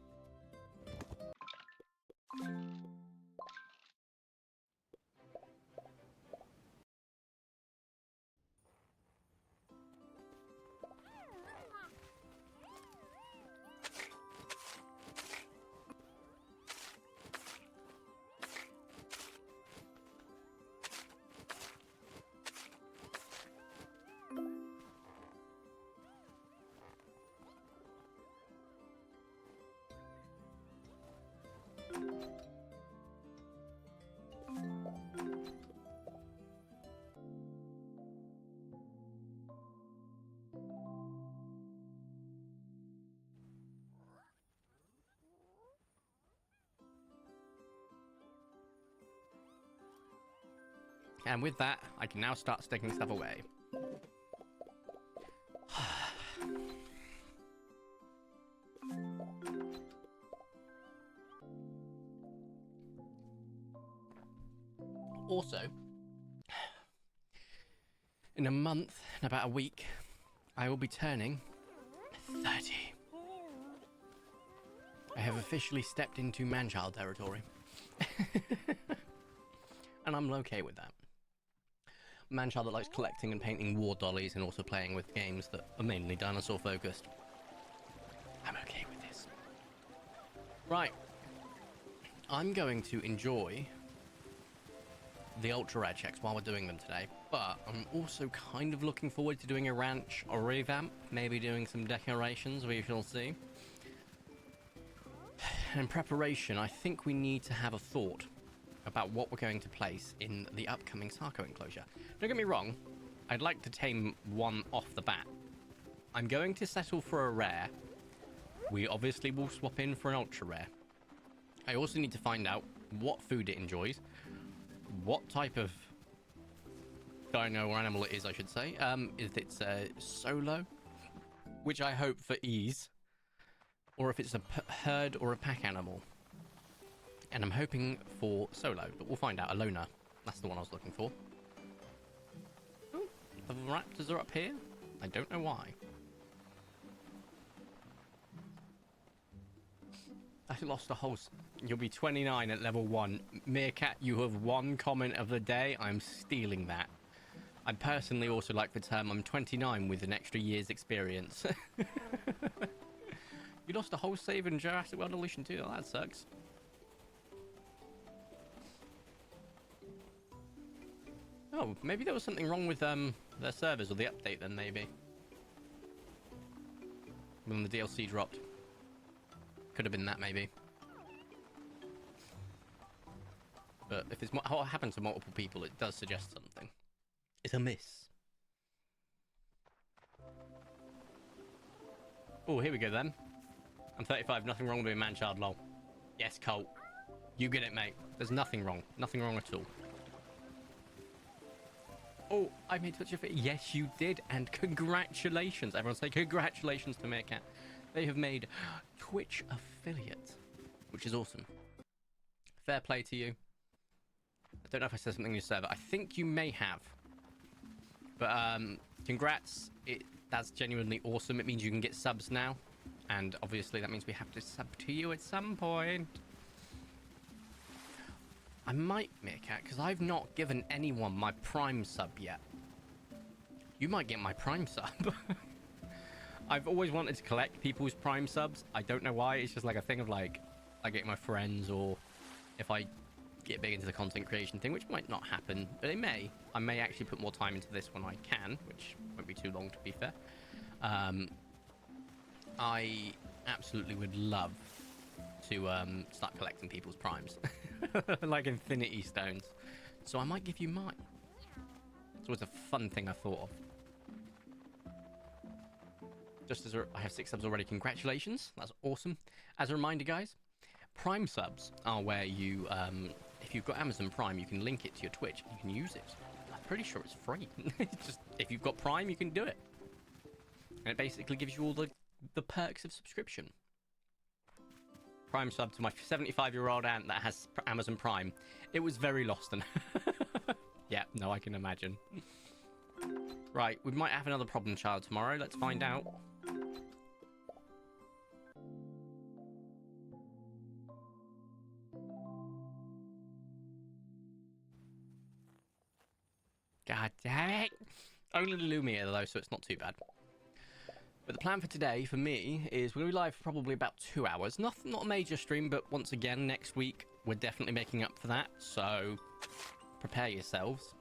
And with that, I can now start sticking stuff away. Also, in a month, in about a week, I will be turning 30. I have officially stepped into man-child territory. And I'm okay with that. Man-child that likes collecting and painting war dollies and also playing with games that are mainly dinosaur focused. I'm okay with this. Right. I'm going to enjoy the ultra rare checks while we're doing them today, but I'm also kind of looking forward to doing a ranch or revamp, maybe doing some decorations, we shall see. In preparation, I think we need to have a thought about what we're going to place in the upcoming Sarko enclosure. Don't get me wrong, I'd like to tame one off the bat. I'm going to settle for a rare. We obviously will swap in for an ultra rare. I also need to find out what food it enjoys, what type of dino or animal it is, I should say. If it's a solo, which I hope for ease, or if it's a herd or a pack animal. And I'm hoping for solo, but we'll find out. A loner. That's the one I was looking for. Oh, the raptors are up here. I don't know why. I lost a whole... You'll be 29 at level 1. Meerkat, you have one comment of the day. I'm stealing that. I personally also like the term I'm 29 with an extra year's experience. You lost a whole save in Jurassic World Evolution 2. Oh, that sucks. Oh, maybe there was something wrong with their servers or the update then, maybe. When the DLC dropped. Could have been that, maybe. But if it's what happened to multiple people, it does suggest something. It's a miss. Oh, here we go then. I'm 35. Nothing wrong with being man-child, lol. Yes, Colt. You get it, mate. There's nothing wrong. Nothing wrong at all. Oh, I made Twitch affiliate. Yes, you did. And congratulations. Everyone say congratulations to Meerkat. They have made Twitch affiliate, which is awesome. Fair play to you. I don't know if I said something in your server. I think you may have. But congrats. That's genuinely awesome. It means you can get subs now. And obviously that means we have to sub to you at some point. I might, Meerkat, because I've not given anyone my Prime sub yet. You might get my Prime sub. I've always wanted to collect people's Prime subs. I don't know why. It's just like a thing of like, I get my friends, or if I get big into the content creation thing, which might not happen, but it may. I may actually put more time into this when I can, which won't be too long to be fair. I absolutely would love to start collecting people's primes. Like infinity stones. So I might give you mine. So it's a fun thing I thought of. Just as I have 6 subs already, congratulations. That's awesome. As a reminder, guys, Prime subs are where you, if you've got Amazon Prime, you can link it to your Twitch and you can use it. I'm pretty sure it's free. It's just, if you've got Prime, you can do it. And it basically gives you all the perks of subscription. Prime sub to my 75-year-old aunt that has Amazon Prime. It was very lost. And yeah, no, I can imagine. Right, we might have another problem child tomorrow. Let's find out. God damn it. Only Lumia though, so it's not too bad. But the plan for today, for me, is we're going to be live for probably about 2 hours. Not a major stream, but once again, next week, we're definitely making up for that. So, prepare yourselves.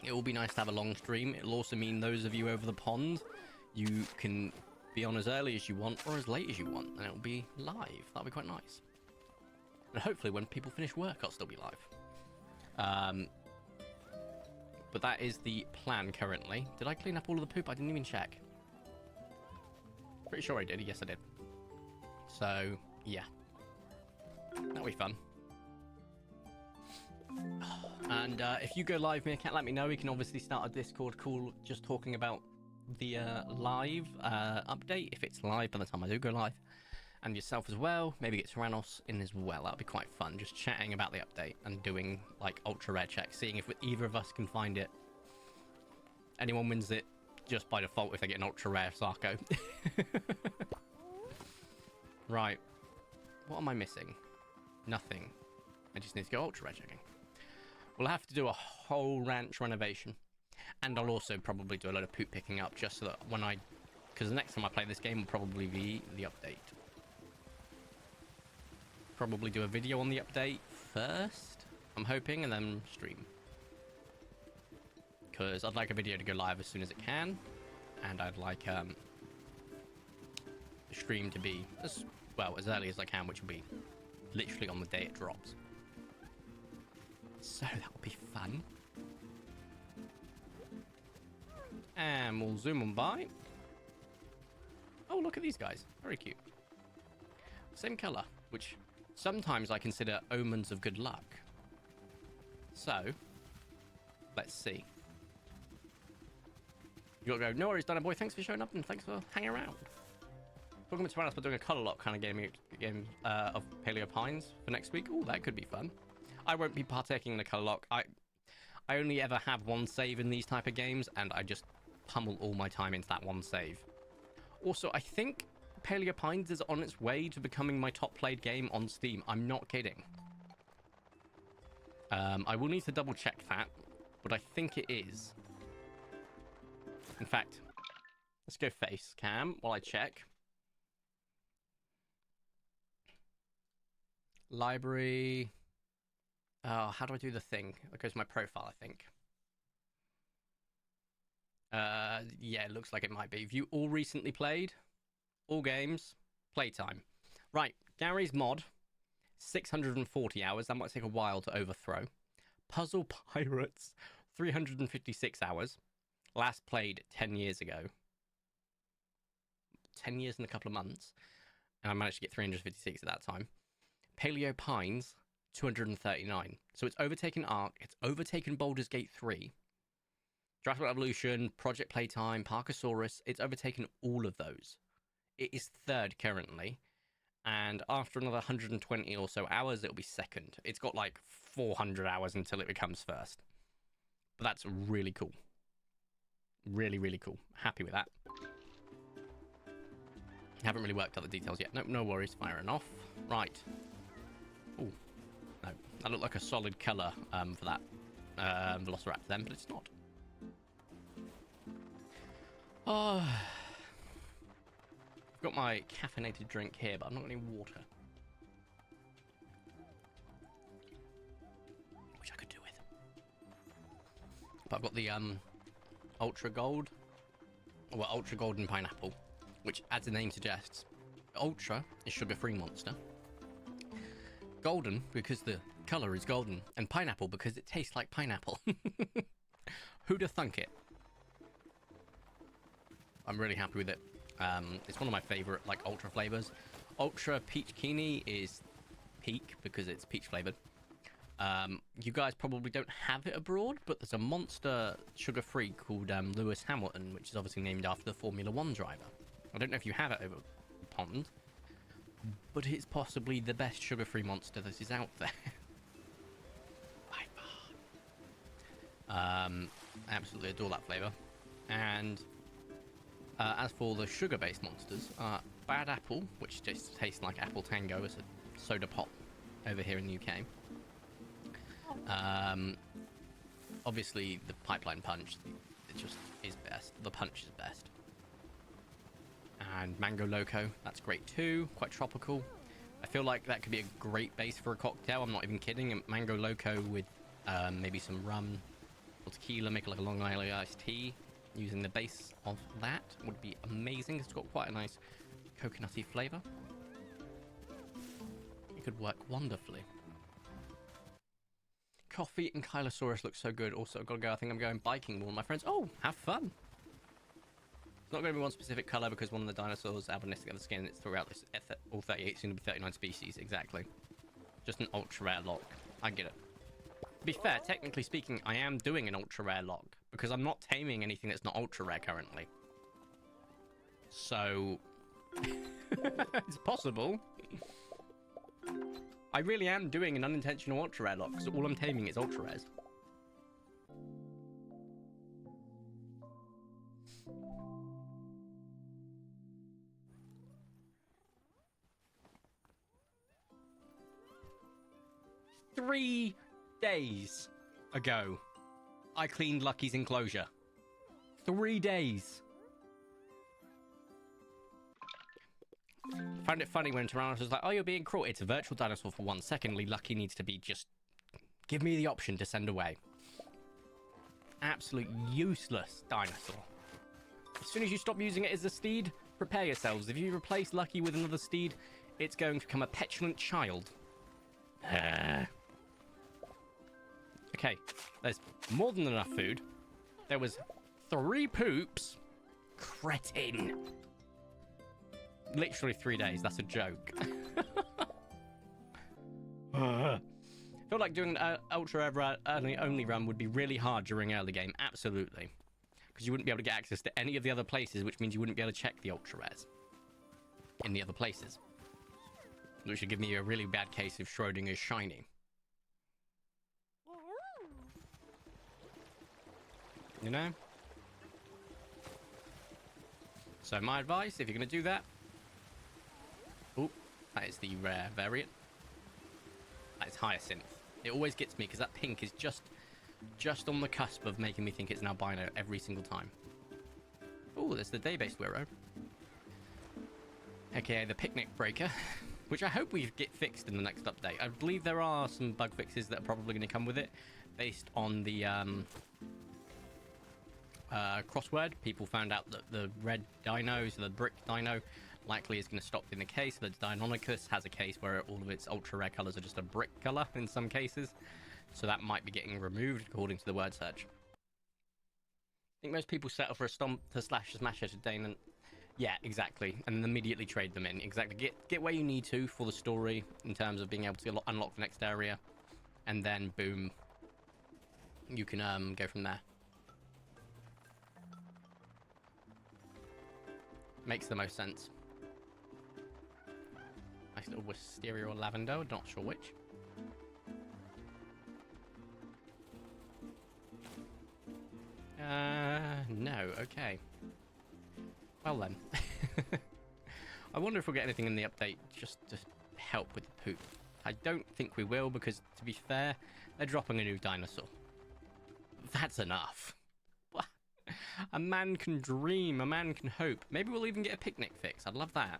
It will be nice to have a long stream. It'll also mean those of you over the pond, you can be on as early as you want or as late as you want. And it'll be live. That'll be quite nice. And hopefully when people finish work, I'll still be live. But that is the plan currently. Did I clean up all of the poop? I didn't even check. Pretty sure I did. Yes, I did. So, yeah. That'll be fun. And if you go live, Meerkat, let me know. We can obviously start a Discord call just talking about the live update, if it's live by the time I do go live. And yourself as well. Maybe get Tyrannos in as well. That'll be quite fun. Just chatting about the update and doing like ultra rare checks. Seeing if either of us can find it. Anyone wins it just by default if they get an ultra rare Sarko. Right. What am I missing? Nothing. I just need to go ultra rare checking. We'll have to do a whole ranch renovation. And I'll also probably do a load of poop picking up just so that when I... Because the next time I play this game will probably be the update. Probably do a video on the update first, I'm hoping, and then stream. Because I'd like a video to go live as soon as it can. And I'd like the stream to be as early as I can, which will be literally on the day it drops. So that will be fun. And we'll zoom on by. Oh, look at these guys. Very cute. Same color, which sometimes I consider omens of good luck. So, let's see. You gotta go, no worries, Dino Boy. Thanks for showing up and thanks for hanging around. Talking about Tyrannos, but doing a color lock kind of game of Paleo Pines for next week. Oh, that could be fun. I won't be partaking in a color lock. I only ever have one save in these type of games, and I just pummel all my time into that one save. Also, I think Paleo Pines is on its way to becoming my top played game on Steam. I'm not kidding. I will need to double check that, but I think it is. In fact, let's go face cam while I check. Library. Oh, how do I do the thing? That goes to my profile, I think. Yeah, it looks like it might be. View all recently played. All games. Playtime. Right, Gary's mod. 640 hours. That might take a while to overthrow. Puzzle Pirates. 356 hours. Last played 10 years ago. 10 years in a couple of months, and I managed to get 356 at that time. Paleo Pines, 239. So it's overtaken Ark, it's overtaken Baldur's Gate 3, Jurassic Evolution, Project Playtime, Parkosaurus. It's overtaken all of those. It is third currently, and after another 120 or so hours, it'll be second. It's got like 400 hours until it becomes first. But that's really cool. Really, really cool. Happy with that. Haven't really worked out the details yet. No worries. Firing off. Right. Oh, no. That looked like a solid colour for that Velociraptor then, but it's not. Oh, I've got my caffeinated drink here, but I'm not got any water. Which I could do with. But I've got the Ultra Gold. Well, Ultra Golden Pineapple, which, as the name suggests, Ultra is sugar-free monster. Golden, because the colour is golden. And Pineapple, because it tastes like pineapple. Who'da thunk it? I'm really happy with it. It's one of my favourite, like, Ultra flavours. Ultra Peach Kini is peak, because it's peach flavoured. You guys probably don't have it abroad, but there's a monster sugar-free called Lewis Hamilton, which is obviously named after the Formula 1 driver. I don't know if you have it over the pond, but it's possibly the best sugar-free monster that is out there. By far. Absolutely adore that flavour. And as for the sugar-based monsters, Bad Apple, which just tastes like Apple Tango as a soda pop over here in the UK. Obviously the Pipeline Punch, it just is best. The punch is best. And Mango Loco, that's great too. Quite tropical. I feel like that could be a great base for a cocktail. I'm not even kidding. A Mango Loco with maybe some rum or tequila, make it like a Long Island iced tea. Using the base of that would be amazing. It's got quite a nice coconutty flavour. It could work wonderfully. Coffee and Kylosaurus look so good. Also, I've got to go. I think I'm going biking with all my friends. Oh, have fun. It's not going to be one specific colour because one of the dinosaurs albinistic of the skin. It's throughout this all 38, soon to be 39 species. Exactly. Just an ultra rare lock. I get it. To be fair, technically speaking, I am doing an ultra rare lock because I'm not taming anything that's not ultra rare currently. So it's possible. I really am doing an unintentional ultra rare lock because all I'm taming is ultra rares. Three days ago, I cleaned Lucky's enclosure. 3 days. Found it funny when Tyrannosaurus was like, oh, you're being cruel. It's a virtual dinosaur for one. Secondly, Lucky needs to be just... give me the option to send away. Absolute useless dinosaur. As soon as you stop using it as a steed, prepare yourselves. If you replace Lucky with another steed, it's going to become a petulant child. Okay, there's more than enough food. There was 3 poops. Cretin. Literally 3 days. That's a joke. I feel like doing an ultra only run would be really hard during early game. Absolutely. Because you wouldn't be able to get access to any of the other places, which means you wouldn't be able to check the ultra rares in the other places. Which would give me a really bad case of Schrodinger's shiny. You know? So my advice, if you're going to do that... oh, that is the rare variant. That is Hyacinth. It always gets me because that pink is just on the cusp of making me think it's an albino every single time. Oh, there's the day-based Wiro. AKA the Picnic Breaker, which I hope we get fixed in the next update. I believe there are some bug fixes that are probably going to come with it based on the crossword. People found out that the red dino, so the brick dino, likely is going to stop being the case. The Deinonychus has a case where all of its ultra rare colors are just a brick color in some cases, so that might be getting removed according to the word search. I think most people settle for a stomp to slash smasher to Dane, and Yeah, exactly. And then immediately trade them in. Exactly. Get where you need to for the story in terms of being able to unlock the next area. And then, boom, you can go from there. Makes the most sense. Nice little wisteria or lavender, not sure which. No, okay. Well then. I wonder if we'll get anything in the update just to help with the poop. I don't think we will because, to be fair, they're dropping a new dinosaur. That's enough. A man can dream, a man can hope. Maybe we'll even get a picnic fix. I'd love that.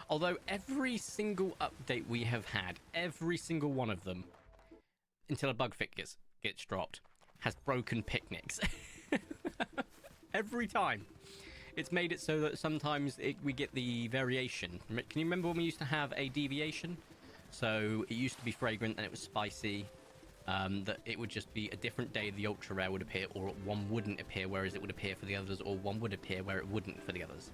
Although every single update we have had, every single one of them, until a bug fix gets dropped, has broken picnics. Every time. It's made it so that sometimes we get the variation. Can you remember when we used to have a deviation? So it used to be fragrant and it was spicy. That it would just be a different day the ultra rare would appear, or one wouldn't appear whereas it would appear for the others, or one would appear where it wouldn't for the others.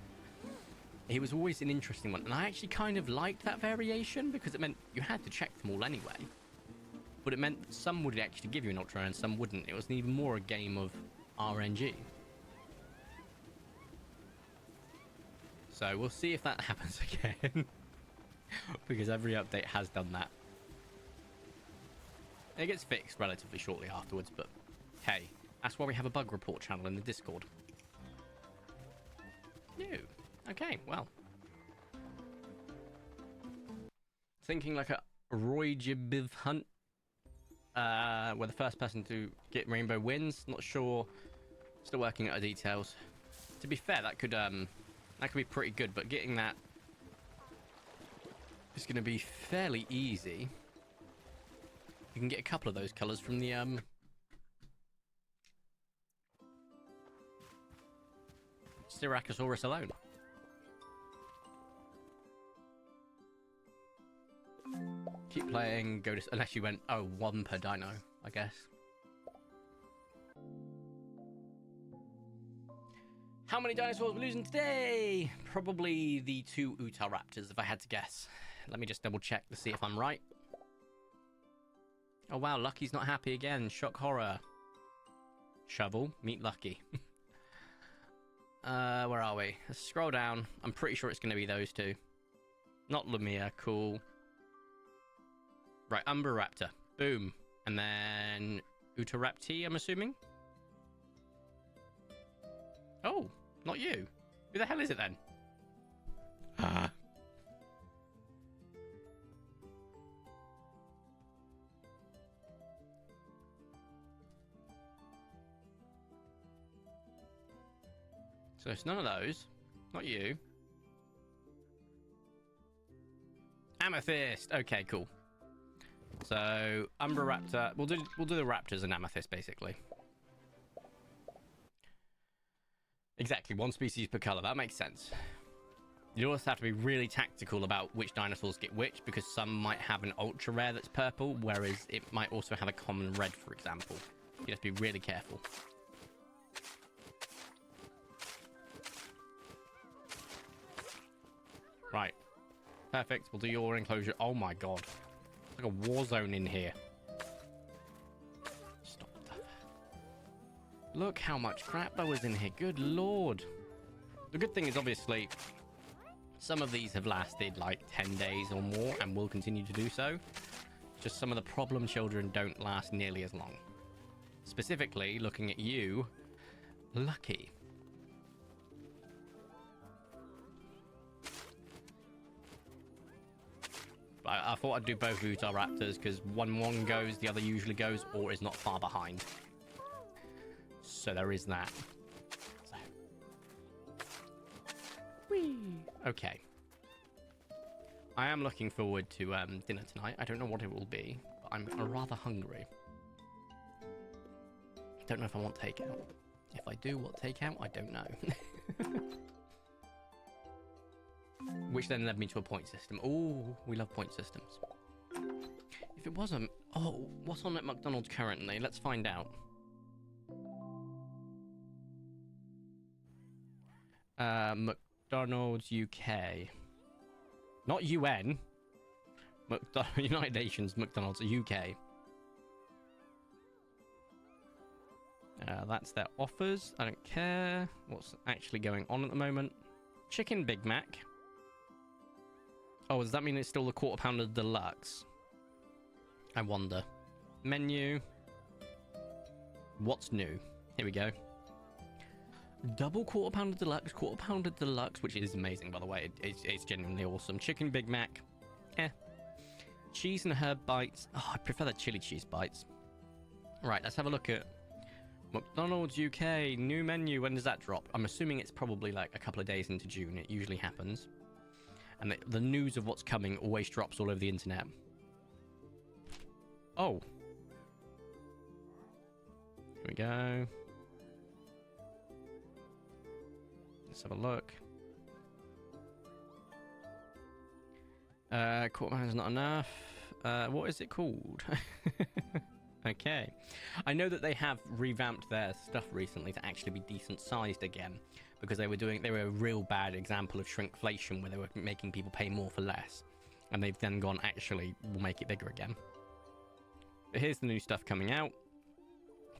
It was always an interesting one, and I actually kind of liked that variation because it meant you had to check them all anyway. But it meant that some would actually give you an ultra rare and some wouldn't. It was even more a game of RNG. So we'll see if that happens again. Because every update has done that. It gets fixed relatively shortly afterwards, but hey, that's why we have a bug report channel in the Discord. No. Okay, well. Thinking like a Roy Jibiv hunt, where the first person to get rainbow wins. Not sure. Still working out the details. To be fair, that could be pretty good, but getting that is going to be fairly easy. You can get a couple of those colors from the Styracosaurus alone. Keep playing, go to... Unless you went, oh, one per dino, I guess. How many dinosaurs are we losing today? Probably the 2 Utahraptors, if I had to guess. Let me just double check to see if I'm right. Oh wow, Lucky's not happy again. Shock horror. Shovel, meet Lucky. Where are we? Let's scroll down. I'm pretty sure it's going to be those two. Not Lumia, cool. Right, Umbraraptor. Boom. And then Utahrapti, I'm assuming? Oh, not you. Who the hell is it then? So it's none of those. Not you. Amethyst. Okay, cool. So Umbraraptor. We'll do the raptors and amethyst basically. Exactly, one species per color. That makes sense. You also have to be really tactical about which dinosaurs get which, because some might have an ultra rare that's purple, whereas it might also have a common red, for example. You have to be really careful. Right. Perfect. We'll do your enclosure. Oh my god. It's like a war zone in here. Stop that. Look how much crap there was in here. Good lord. The good thing is, obviously, some of these have lasted like 10 days or more and will continue to do so. Just some of the problem children don't last nearly as long. Specifically, looking at you, Lucky. I thought I'd do both Utahraptors because one goes, the other usually goes, or is not far behind. So there is that. So. Whee! Okay. I am looking forward to dinner tonight. I don't know what it will be, but I'm rather hungry. Don't know if I want takeout. If I do want takeout, I don't know. Which then led me to a point system. Oh, we love point systems. If it wasn't... Oh, what's on at McDonald's currently? Let's find out. McDonald's UK. Not UN. United Nations McDonald's UK. That's their offers. I don't care what's actually going on at the moment. Chicken Big Mac. Oh, does that mean it's still the quarter pounder deluxe? I wonder. Menu. What's new? Here we go. Double quarter pounder deluxe, which is amazing, by the way. It's genuinely awesome. Chicken Big Mac. Cheese and herb bites. Oh, I prefer the chili cheese bites. Right, let's have a look at McDonald's UK new menu. When does that drop? I'm assuming it's probably like a couple of days into June. It usually happens. And the news of what's coming always drops all over the internet. Oh. Here we go. Let's have a look. Quarter pound is not enough. What is it called? Okay. I know that they have revamped their stuff recently to actually be decent sized again, because they were a real bad example of shrinkflation where they were making people pay more for less, and they've then gone, actually, we'll make it bigger again. But here's the new stuff coming out.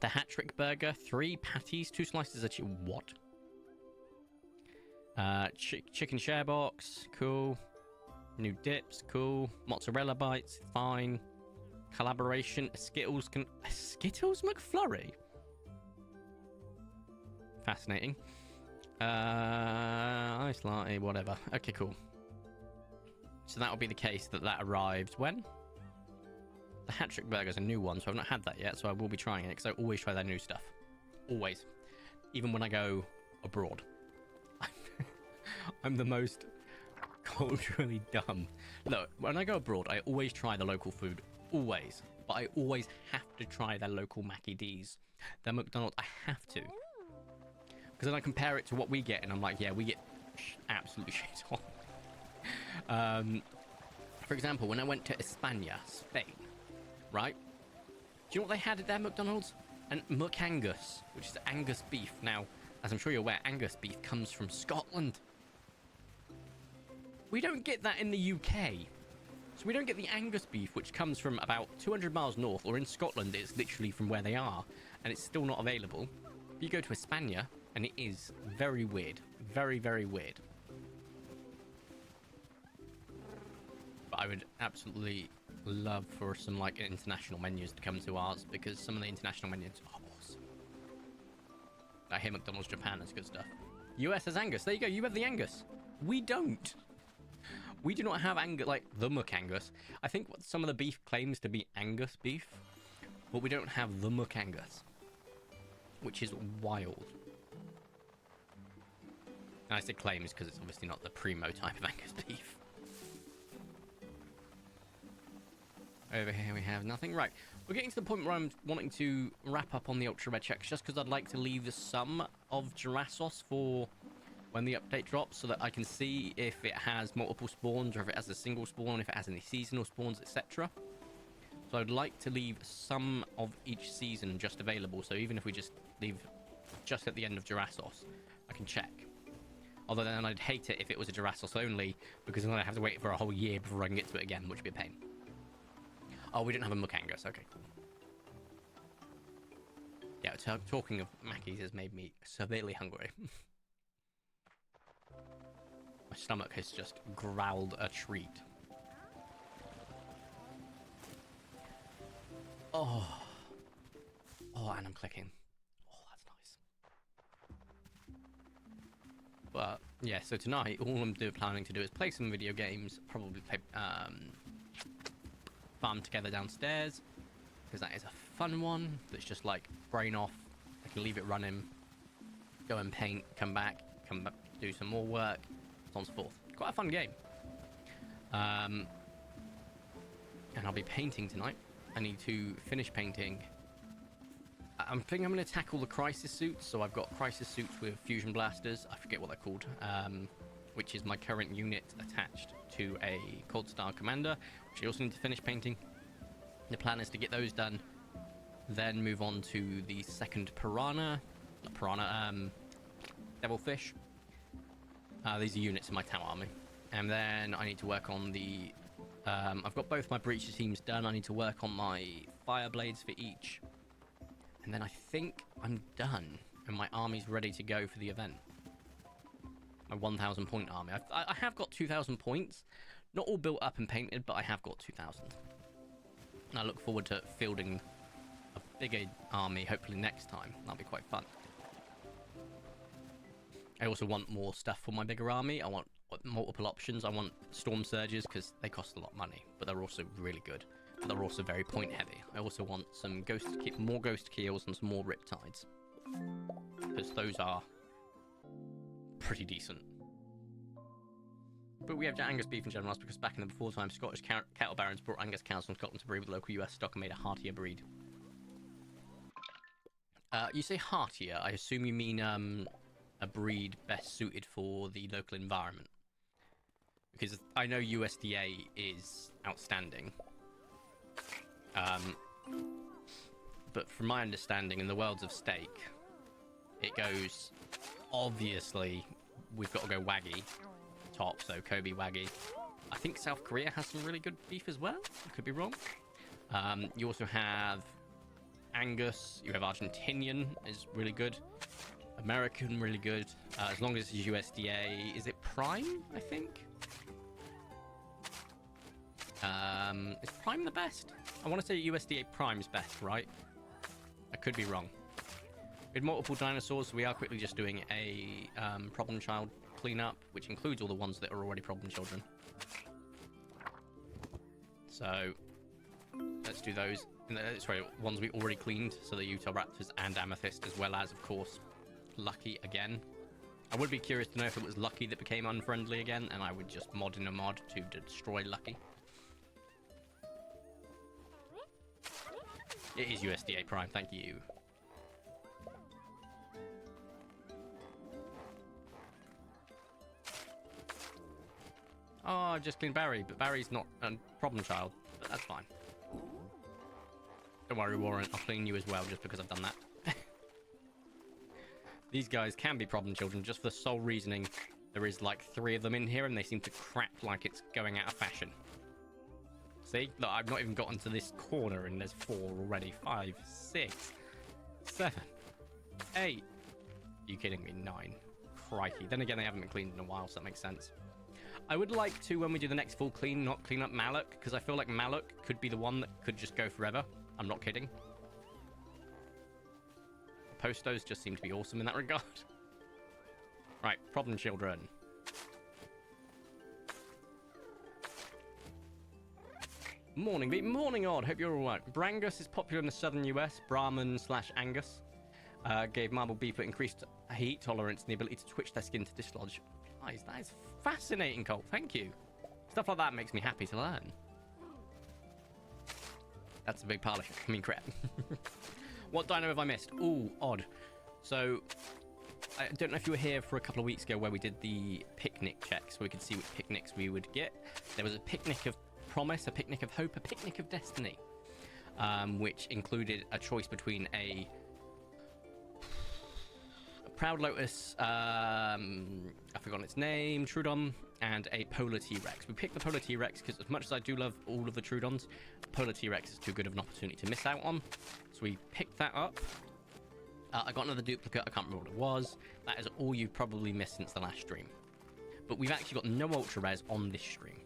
The hat-trick burger, 3 patties, 2 slices of chicken. What? Chicken share box, cool. New dips, cool. Mozzarella bites, fine. Collaboration, a Skittles McFlurry? Fascinating. Ice latte, whatever. Okay, cool. So that will be the case that arrives when? The hat-trick burger is a new one, so I've not had that yet, so I will be trying it, because I always try their new stuff. Always. Even when I go abroad. I'm the most culturally dumb. Look, when I go abroad, I always try the local food. Always. But I always have to try their local Mackie D's. Their McDonald's, I have to. Because then I compare it to what we get, and I'm like, yeah, we get absolute shit on. For example, when I went to España, Spain, right? Do you know what they had at their McDonald's? An McAngus, which is Angus beef. Now, as I'm sure you're aware, Angus beef comes from Scotland. We don't get that in the UK. So we don't get the Angus beef, which comes from about 200 miles north, or in Scotland, it's literally from where they are, and it's still not available. You go to España, and it is very weird. Very, very weird. But I would absolutely love for some, like, international menus to come to ours, because some of the international menus are awesome. I hear McDonald's Japan is good stuff. US has Angus. There you go. You have the Angus. We don't. We do not have Angus, like the McAngus. I think what some of the beef claims to be Angus beef, but we don't have the McAngus, which is wild. And I say claims because it's obviously not the primo type of Angus beef. Over here we have nothing. Right, we're getting to the point where I'm wanting to wrap up on the ultra red checks, just because I'd like to leave some of Girassos for when the update drops, so that I can see if it has multiple spawns, or if it has a single spawn, if it has any seasonal spawns, etc. So I'd like to leave some of each season just available, so even if we just leave just at the end of Girassos, I can check. Although then I'd hate it if it was a Girassos only, because then I'd have to wait for a whole year before I can get to it again, which would be a pain. Oh, we didn't have a McAngus, okay. Yeah, talking of Mackies has made me severely hungry. My stomach has just growled a treat. Oh. Oh, and I'm clicking. Oh, that's nice. But, yeah, so tonight, all I'm planning to do is play some video games. Probably play Farm Together downstairs, because that is a fun one. That's just like, brain off. I can leave it running. Go and paint, come back, do some more work. So on and so forth. Quite a fun game. And I'll be painting tonight. I need to finish painting. I think I'm going to tackle the crisis suits. So I've got crisis suits with fusion blasters. I forget what they're called. Which is my current unit attached to a Cold Star Commander, which I also need to finish painting. The plan is to get those done, then move on to the second Piranha, not Piranha, Devilfish. These are units in my tower army. And then I need to work on the... I've got both my breacher teams done. I need to work on my fire blades for each. And then I think I'm done. And my army's ready to go for the event. My 1,000 point army. I have got 2,000 points. Not all built up and painted, but I have got 2,000. And I look forward to fielding a bigger army, hopefully next time. That'll be quite fun. I also want more stuff for my bigger army. I want multiple options. I want storm surges because they cost a lot of money, but they're also really good. But they're also very point heavy. I also want some more ghost keels and some more riptides, because those are pretty decent. But we have Angus beef in general because back in the before time, Scottish cattle barons brought Angus cows from Scotland to breed with local US stock and made a heartier breed. You say heartier, I assume you mean a breed best suited for the local environment. Because I know USDA is outstanding. But from my understanding, in the worlds of steak, it goes, obviously, we've got to go Wagyu top, so Kobe Wagyu. I think South Korea has some really good beef as well. I could be wrong. You also have Angus. You have Argentinian, is really good. American, really good. As long as it's USDA. Is it Prime, I think? Is Prime the best? I want to say USDA Prime's best, right? I could be wrong. With multiple dinosaurs, so we are quickly just doing a problem child cleanup, which includes all the ones that are already problem children. So let's do those. Sorry, ones we already cleaned, so the Utah Raptors and Amethyst, as well as, of course, Lucky again. I would be curious to know if it was Lucky that became unfriendly again, and I would just mod in a mod to destroy Lucky. It is USDA Prime, thank you. Oh, I just cleaned Barry, but Barry's not a problem child, but that's fine. Don't worry, Warren, I'll clean you as well, just because I've done that. These guys can be problem children, just for the sole reasoning there is like 3 of them in here, and they seem to crap like it's going out of fashion. See? Look, I've not even gotten to this corner, and there's 4 already. 5, 6, 7, 8. Are you kidding me? 9. Crikey. Then again, they haven't been cleaned in a while, so that makes sense. I would like to, when we do the next full clean, not clean up Malak, because I feel like Malak could be the one that could just go forever. I'm not kidding. Postos just seem to be awesome in that regard. Right, problem children. Morning, Beat. Morning, Odd. Hope you're alright. Brangus is popular in the southern US. Brahman/Angus. Gave marble beef increased heat tolerance and the ability to twitch their skin to dislodge. Guys, that is fascinating, Colt. Thank you. Stuff like that makes me happy to learn. That's a big pile of shit. I mean, crap. What dino have I missed? Ooh, Odd. So, I don't know if you were here for a couple of weeks ago where we did the picnic checks, where we could see what picnics we would get. There was a picnic of promise, a picnic of hope, a picnic of destiny, which included a choice between a Proud Lotus, I've forgotten its name, Trudon, and a Polar T-Rex. We picked the Polar T-Rex because as much as I do love all of the Trudons, Polar T-Rex is too good of an opportunity to miss out on. So we picked that up. I got another duplicate, I can't remember what it was. That is all you've probably missed since the last stream. But we've actually got no ultra rares on this stream.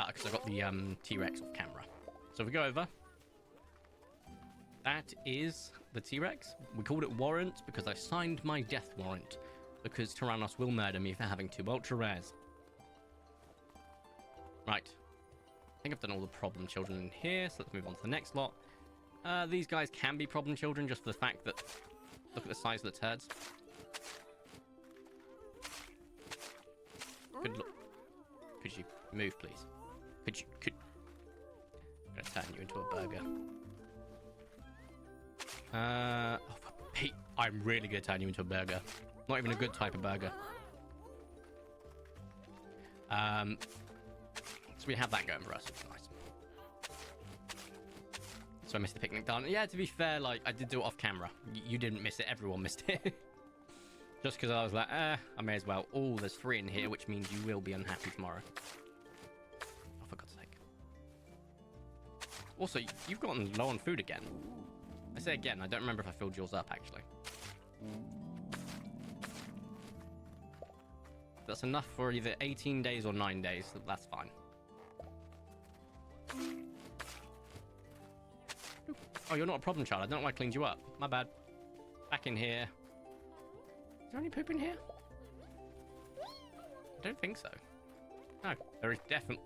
Because I got the T-Rex off camera. So if we go over, that is the T-Rex. We called it Warrant because I signed my death warrant. Because Tyrannos will murder me for having 2 ultra rares. Right. I think I've done all the problem children in here, so let's move on to the next lot. These guys can be problem children just for the fact that... Look at the size of the turds. Could you move, please? I'm gonna turn you into a burger. Oh, Pete, I'm really gonna turn you into a burger. Not even a good type of burger. So we have that going for us. Nice. So I missed the picnic done. Yeah, to be fair, like I did do it off camera. You didn't miss it. Everyone missed it. Just because I was like, I may as well. Oh, there's 3 in here, which means you will be unhappy tomorrow. Oh, for God's sake. Also, you've gotten low on food again. I say again, I don't remember if I filled yours up, actually. That's enough for either 18 days or 9 days. So that's fine. Oh, you're not a problem child. I don't know why I cleaned you up. My bad. Back in here. Is there any poop in here? I don't think so. No, there is definitely...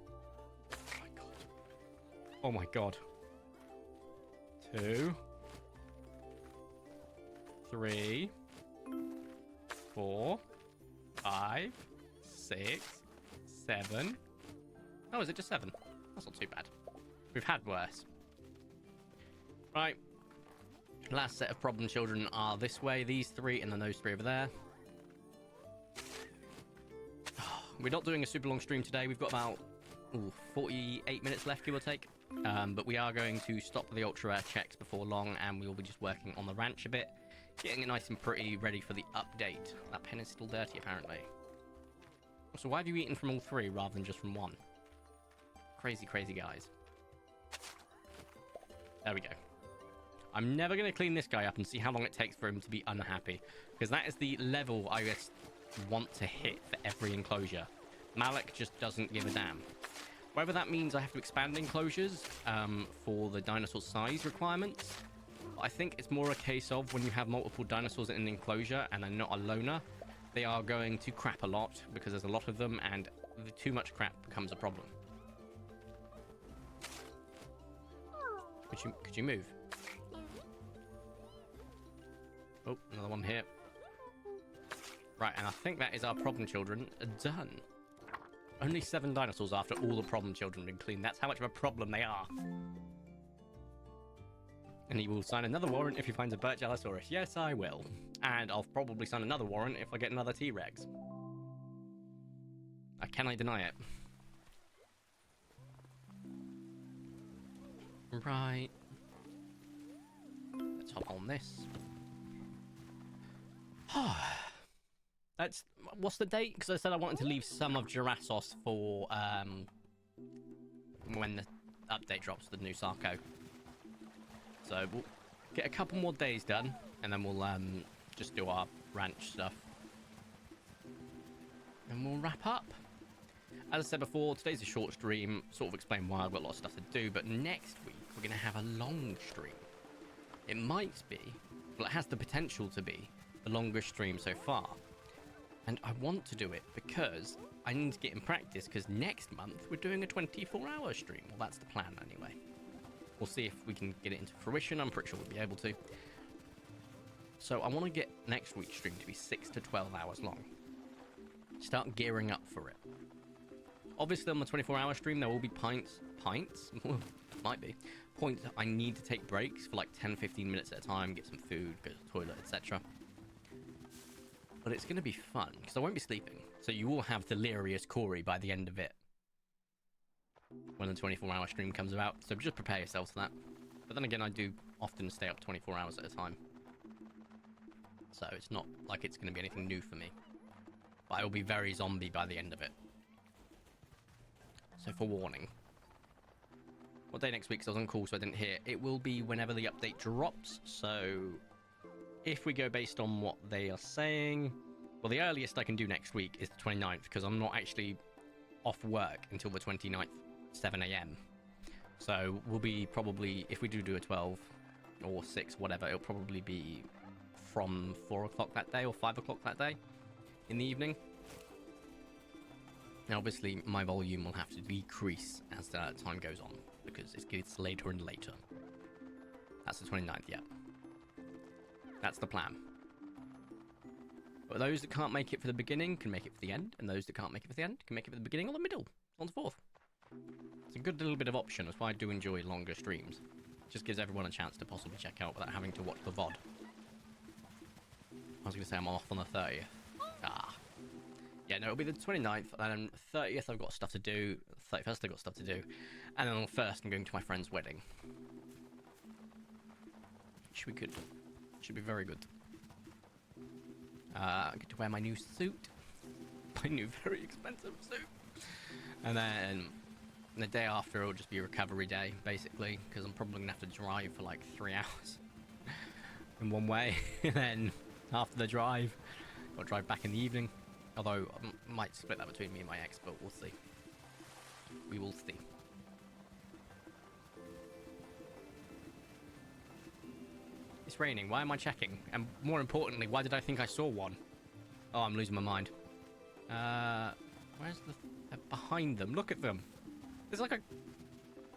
Oh my god. Oh my god. 2, 3, 4, 5, 6, 7. Oh, is it just 7? That's not too bad. We've had worse. Right. Last set of problem children are this way. These 3 and then those 3 over there. We're not doing a super long stream today. We've got about 48 minutes left, give or take. But we are going to stop the ultra rare checks before long, and we will be just working on the ranch a bit, getting it nice and pretty, ready for the update. That pen is still dirty, apparently. So why have you eaten from all 3 rather than just from 1? Crazy, crazy guys. There we go. I'm never going to clean this guy up and see how long it takes for him to be unhappy, because that is the level I just want to hit for every enclosure. Malik just doesn't give a damn. Whether that means I have to expand enclosures for the dinosaur size requirements, I think it's more a case of when you have multiple dinosaurs in an enclosure and they're not a loner, they are going to crap a lot because there's a lot of them, and too much crap becomes a problem. Could you move? Oh, another one here. Right, and I think that is our problem children done. Only 7 dinosaurs after all the problem children have been cleaned. That's how much of a problem they are. And he will sign another warrant if he finds a Birch Allosaurus. Yes, I will. And I'll probably sign another warrant if I get another T-Rex. I cannot deny it. Right. Let's hop on this. That's... What's the date? Because I said I wanted to leave some of Jurassos for when the update drops, the new Sarco. So we'll get a couple more days done, and then we'll just do our ranch stuff. And we'll wrap up. As I said before, today's a short stream, sort of explain why I've got a lot of stuff to do, but next week we're going to have a long stream. It might be, well, it has the potential to be, the longest stream so far. And I want to do it because I need to get in practice, because next month we're doing a 24-hour stream. Well, that's the plan anyway. We'll see if we can get it into fruition. I'm pretty sure we'll be able to. So I want to get next week's stream to be 6 to 12 hours long. Start gearing up for it. Obviously on the 24-hour stream there will be pints? Might be. Points I need to take breaks for like 10-15 minutes at a time, get some food, go to the toilet, etc. But it's going to be fun, because I won't be sleeping. So you will have delirious Corey by the end of it, when the 24-hour stream comes about. So just prepare yourselves for that. But then again, I do often stay up 24 hours at a time. So it's not like it's going to be anything new for me. But I will be very zombie by the end of it. So for warning. What day next week? Because I was on call, so I didn't hear. It will be whenever the update drops. So if we go based on what they are saying... Well, the earliest I can do next week is the 29th, because I'm not actually off work until the 29th, 7 AM. So we'll be probably, if we do a 12 or 6, whatever, it'll probably be from 4 o'clock that day or 5 o'clock that day in the evening. Now, obviously, my volume will have to decrease as the time goes on, because it gets later and later. That's the 29th, yeah. That's the plan. But those that can't make it for the beginning can make it for the end, and those that can't make it for the end can make it for the beginning or the middle, on the 4th. It's a good little bit of option. That's why I do enjoy longer streams. It just gives everyone a chance to possibly check out without having to watch the VOD. I was going to say I'm off on the 30th. Yeah, no, it'll be the 29th, and then 30th I've got stuff to do, 31st I've got stuff to do, and then on the 1st I'm going to my friend's wedding. Should be good. Should be very good. I get to wear my new suit. My new very expensive suit. And then the day after it'll just be a recovery day, basically, because I'm probably gonna have to drive for like 3 hours in one way. And then after the drive, I'll drive back in the evening. Although I might split that between me and my ex, but we'll see. We will see. It's raining. Why am I checking? And more importantly, why did I think I saw one? Oh, I'm losing my mind. Where's the... behind them. Look at them. There's like a...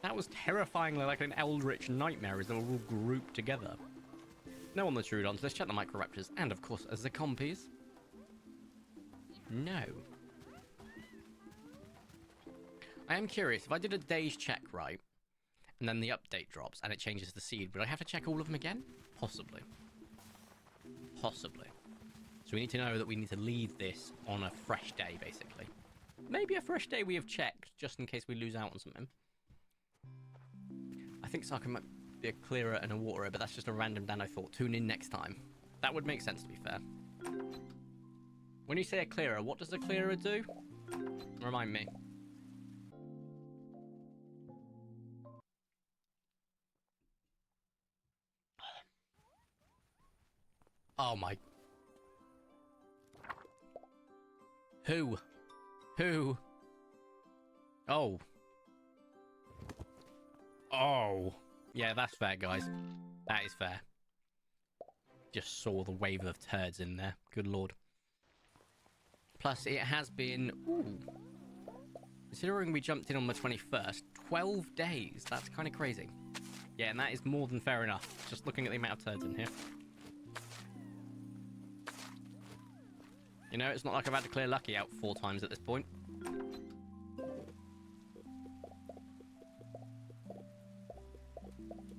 That was terrifyingly like an eldritch nightmare as they were all grouped together. No on the Troodons. Let's check the Microraptors. And, of course, the Compies. No. I am curious. If I did a day's check, right, and then the update drops and it changes the seed, would I have to check all of them again? Possibly. Possibly. So we need to know that we need to leave this on a fresh day, basically. Maybe a fresh day we have checked, just in case we lose out on something. I think Saka might be a clearer and a waterer, but that's just a random Dan I thought. Tune in next time. That would make sense, to be fair. When you say a clearer, what does a clearer do? Remind me. Oh my... Who? Who? Oh. Oh. Yeah, that's fair, guys. That is fair. Just saw the wave of turds in there. Good lord. Plus, it has been... Ooh. Considering we jumped in on the 21st, 12 days. That's kind of crazy. Yeah, and that is more than fair enough. Just looking at the amount of turds in here. You know, it's not like I've had to clear Lucky out 4 times at this point.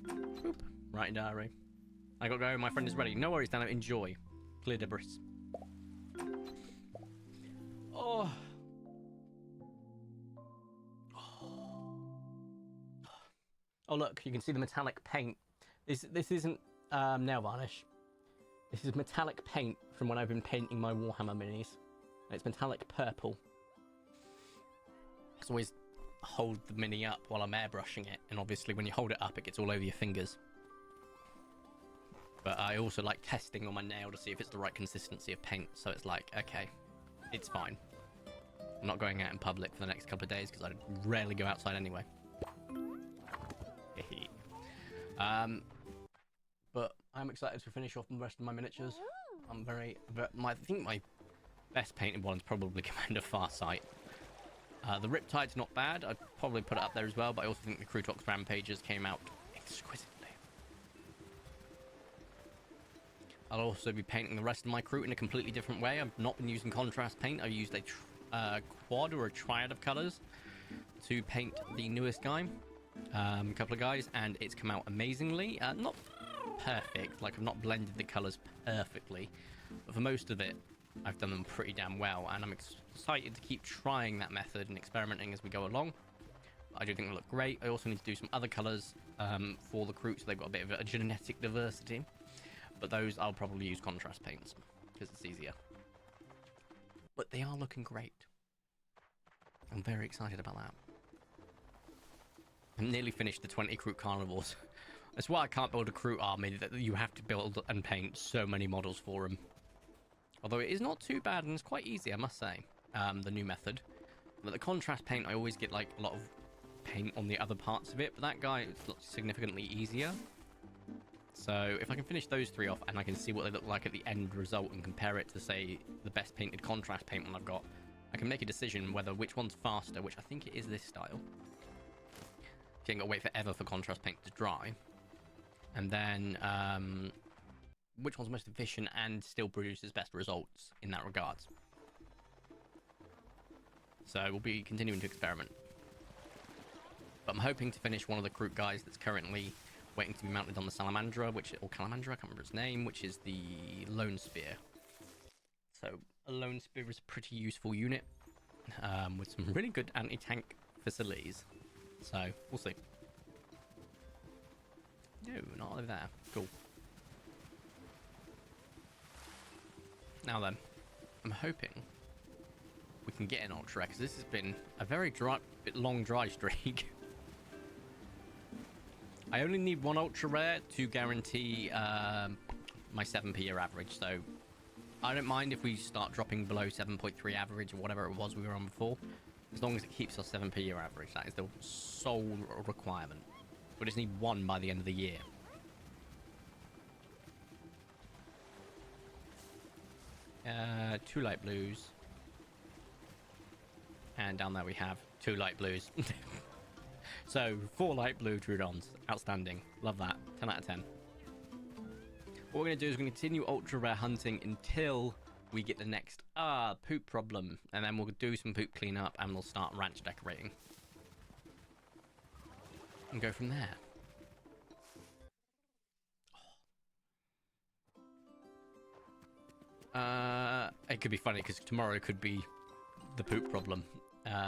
Boop. Writing diary. I gotta go. My friend is ready. No worries, Dan. Enjoy. Clear debris. Oh. Oh, look. You can see the metallic paint. This isn't nail varnish. This is metallic paint from when I've been painting my Warhammer minis. And it's metallic purple. I always hold the mini up while I'm airbrushing it. And obviously when you hold it up, it gets all over your fingers. But I also like testing on my nail to see if it's the right consistency of paint. So it's like, okay, it's fine. I'm not going out in public for the next couple of days because I rarely go outside anyway. But I'm excited to finish off the rest of my miniatures. I'm I think my best painted one is probably Commander Farsight. The Riptide's not bad. I'd probably put it up there as well, but I also think the Crutox Rampages came out exquisitely. I'll also be painting the rest of my crew in a completely different way. I've not been using contrast paint. I've used a quad or a triad of colors to paint the newest guy. A couple of guys, and it's come out amazingly. Not perfect, like I've not blended the colors perfectly, but for most of it I've done them pretty damn well, and I'm excited to keep trying that method and experimenting as we go along. I do think they look great. I also need to do some other colors for the crew, so they've got a bit of a genetic diversity, but those I'll probably use contrast paints because it's easier. But they are looking great. I'm very excited about that. I nearly finished the 20 Crew Carnivores. That's why I can't build a Crew army, that you have to build and paint so many models for them. Although it is not too bad and it's quite easy, I must say, the new method. But the contrast paint, I always get like a lot of paint on the other parts of it, but that guy is significantly easier. So if I can finish those 3 off and I can see what they look like at the end result and compare it to, say, the best painted contrast paint one I've got, I can make a decision whether which one's faster, which I think it is this style. You ain't got to wait forever for contrast paint to dry. And then, which one's most efficient and still produces best results in that regards. So we'll be continuing to experiment. But I'm hoping to finish one of the crew guys that's currently waiting to be mounted on the Salamandra, or Calamandra, I can't remember its name, which is the Lone Spear. So a Lone Spear is a pretty useful unit, with some really good anti-tank facilities. So, we'll see. No, not over there. Cool. Now then, I'm hoping we can get an ultra rare, because this has been a very long dry streak. I only need one ultra rare to guarantee my 7 per year average, so I don't mind if we start dropping below 7.3 average or whatever it was we were on before, as long as it keeps our 7 per year average. That is the sole requirement. We just need one by the end of the year. Two light blues. And down there we have 2 light blues. So, 4 light blue Troodons. Outstanding. Love that. 10 out of 10. What we're going to do is we're going to continue ultra rare hunting until we get the next poop problem. And then we'll do some poop cleanup and we'll start ranch decorating. And go from there. It could be funny because tomorrow could be the poop problem,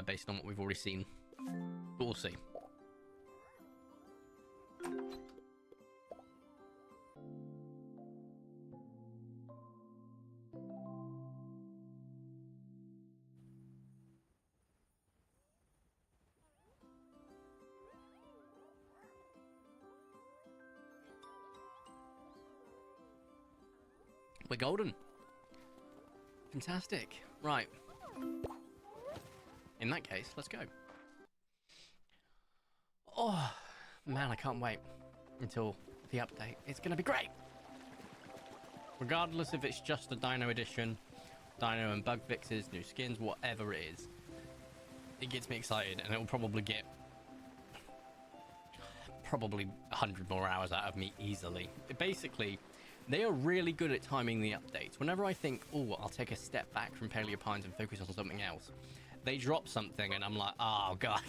based on what we've already seen. But we'll see. We're golden. Fantastic. Right. In that case, let's go. Oh, man, I can't wait until the update. It's going to be great. Regardless if it's just a Dino edition, Dino and bug fixes, new skins, whatever it is. It gets me excited, and it will probably get probably 100 more hours out of me easily. Basically, they are really good at timing the updates. Whenever I think, oh, I'll take a step back from PALEO Pines and focus on something else, they drop something and I'm like, oh god,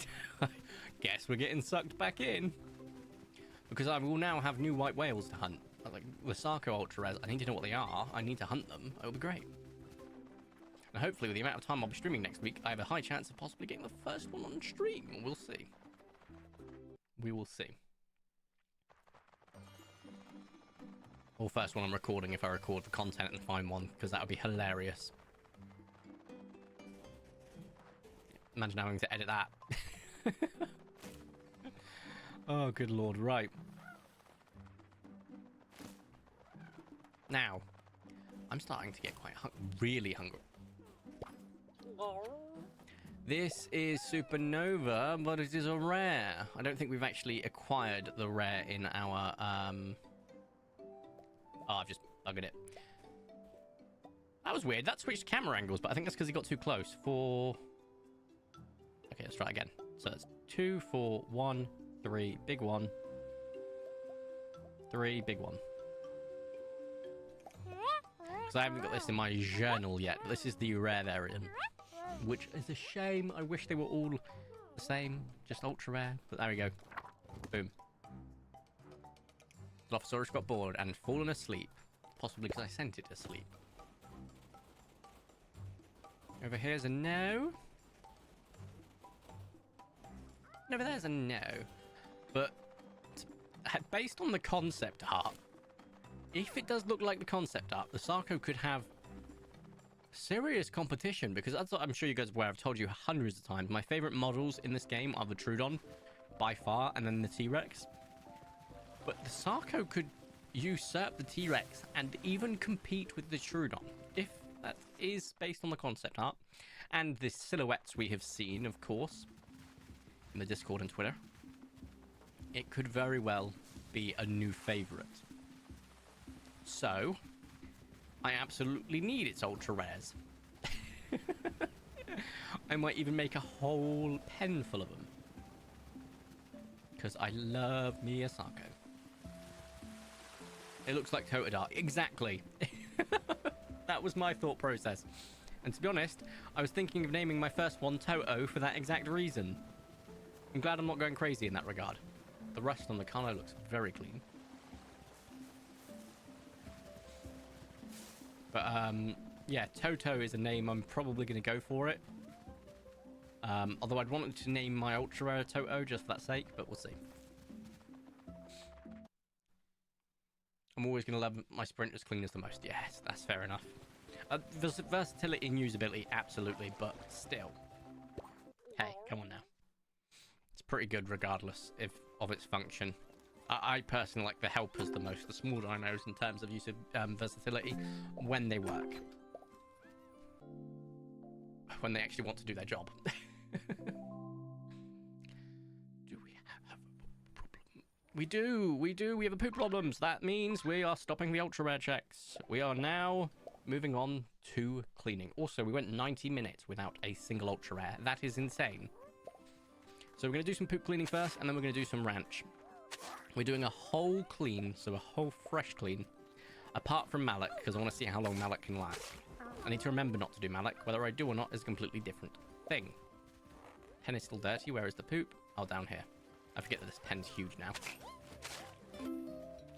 guess we're getting sucked back in. Because I will now have new white whales to hunt. Like the Sarco Ultra Rares, I need to know what they are. I need to hunt them. It'll be great. And hopefully with the amount of time I'll be streaming next week, I have a high chance of possibly getting the first one on stream. We'll see. We will see. Or first one I'm recording if I record the content and find one, because that would be hilarious. Imagine having to edit that. Oh, good lord, right. Now, I'm starting to get quite really hungry. This is Supernova, but it is a rare. I don't think we've actually acquired the rare in our... Oh, I've just buggered it. That was weird. That switched camera angles, but I think that's because he got too close. 4... Okay, let's try again. So it's 2, 4, 1, 3, big 1. 3, big 1. Because I haven't got this in my journal yet. This is the rare variant. Which is a shame. I wish they were all the same. Just ultra rare. But there we go. Boom. Dilophosaurus got bored and fallen asleep. Possibly because I sent it to sleep. Over here's a no. Over there's a no. But based on the concept art, if it does look like the concept art, the Sarco could have serious competition, because that's what I'm sure you guys are aware. I've told you hundreds of times. My favorite models in this game are the Troodon, by far, and then the T-Rex. But the Sarco could usurp the T-Rex and even compete with the Troodon, if that is based on the concept art. And the silhouettes we have seen, of course, in the Discord and Twitter. It could very well be a new favorite. So, I absolutely need its ultra rares. I might even make a whole pen full of them. Because I love me a Sarco. It looks like Totodile. Exactly. That was my thought process. And to be honest, I was thinking of naming my first one Toto for that exact reason. I'm glad I'm not going crazy in that regard. The rust on the color looks very clean. But, yeah, Toto is a name I'm probably going to go for it. Although I'd wanted to name my ultra rare Toto just for that sake, but we'll see. I'm always going to love my sprinters clean as the most. Yes, that's fair enough. Versatility and usability, absolutely, but still. Hey, come on now. It's pretty good regardless of its function. I personally like the helpers the most, the small dinos, in terms of use of versatility when they work. When they actually want to do their job. Do we have a problem? We do. We have a poop problems. That means we are stopping the ultra rare checks. We are now moving on to cleaning. Also, we went 90 minutes without a single ultra rare. That is insane. So we're going to do some poop cleaning first, and then we're going to do some ranch. We're doing a whole clean, so a whole fresh clean, apart from Malik, because I want to see how long Malik can last. I need to remember not to do Malik. Whether I do or not is a completely different thing. Pen is still dirty. Where is the poop? Oh, down here. I forget that this pen's huge now.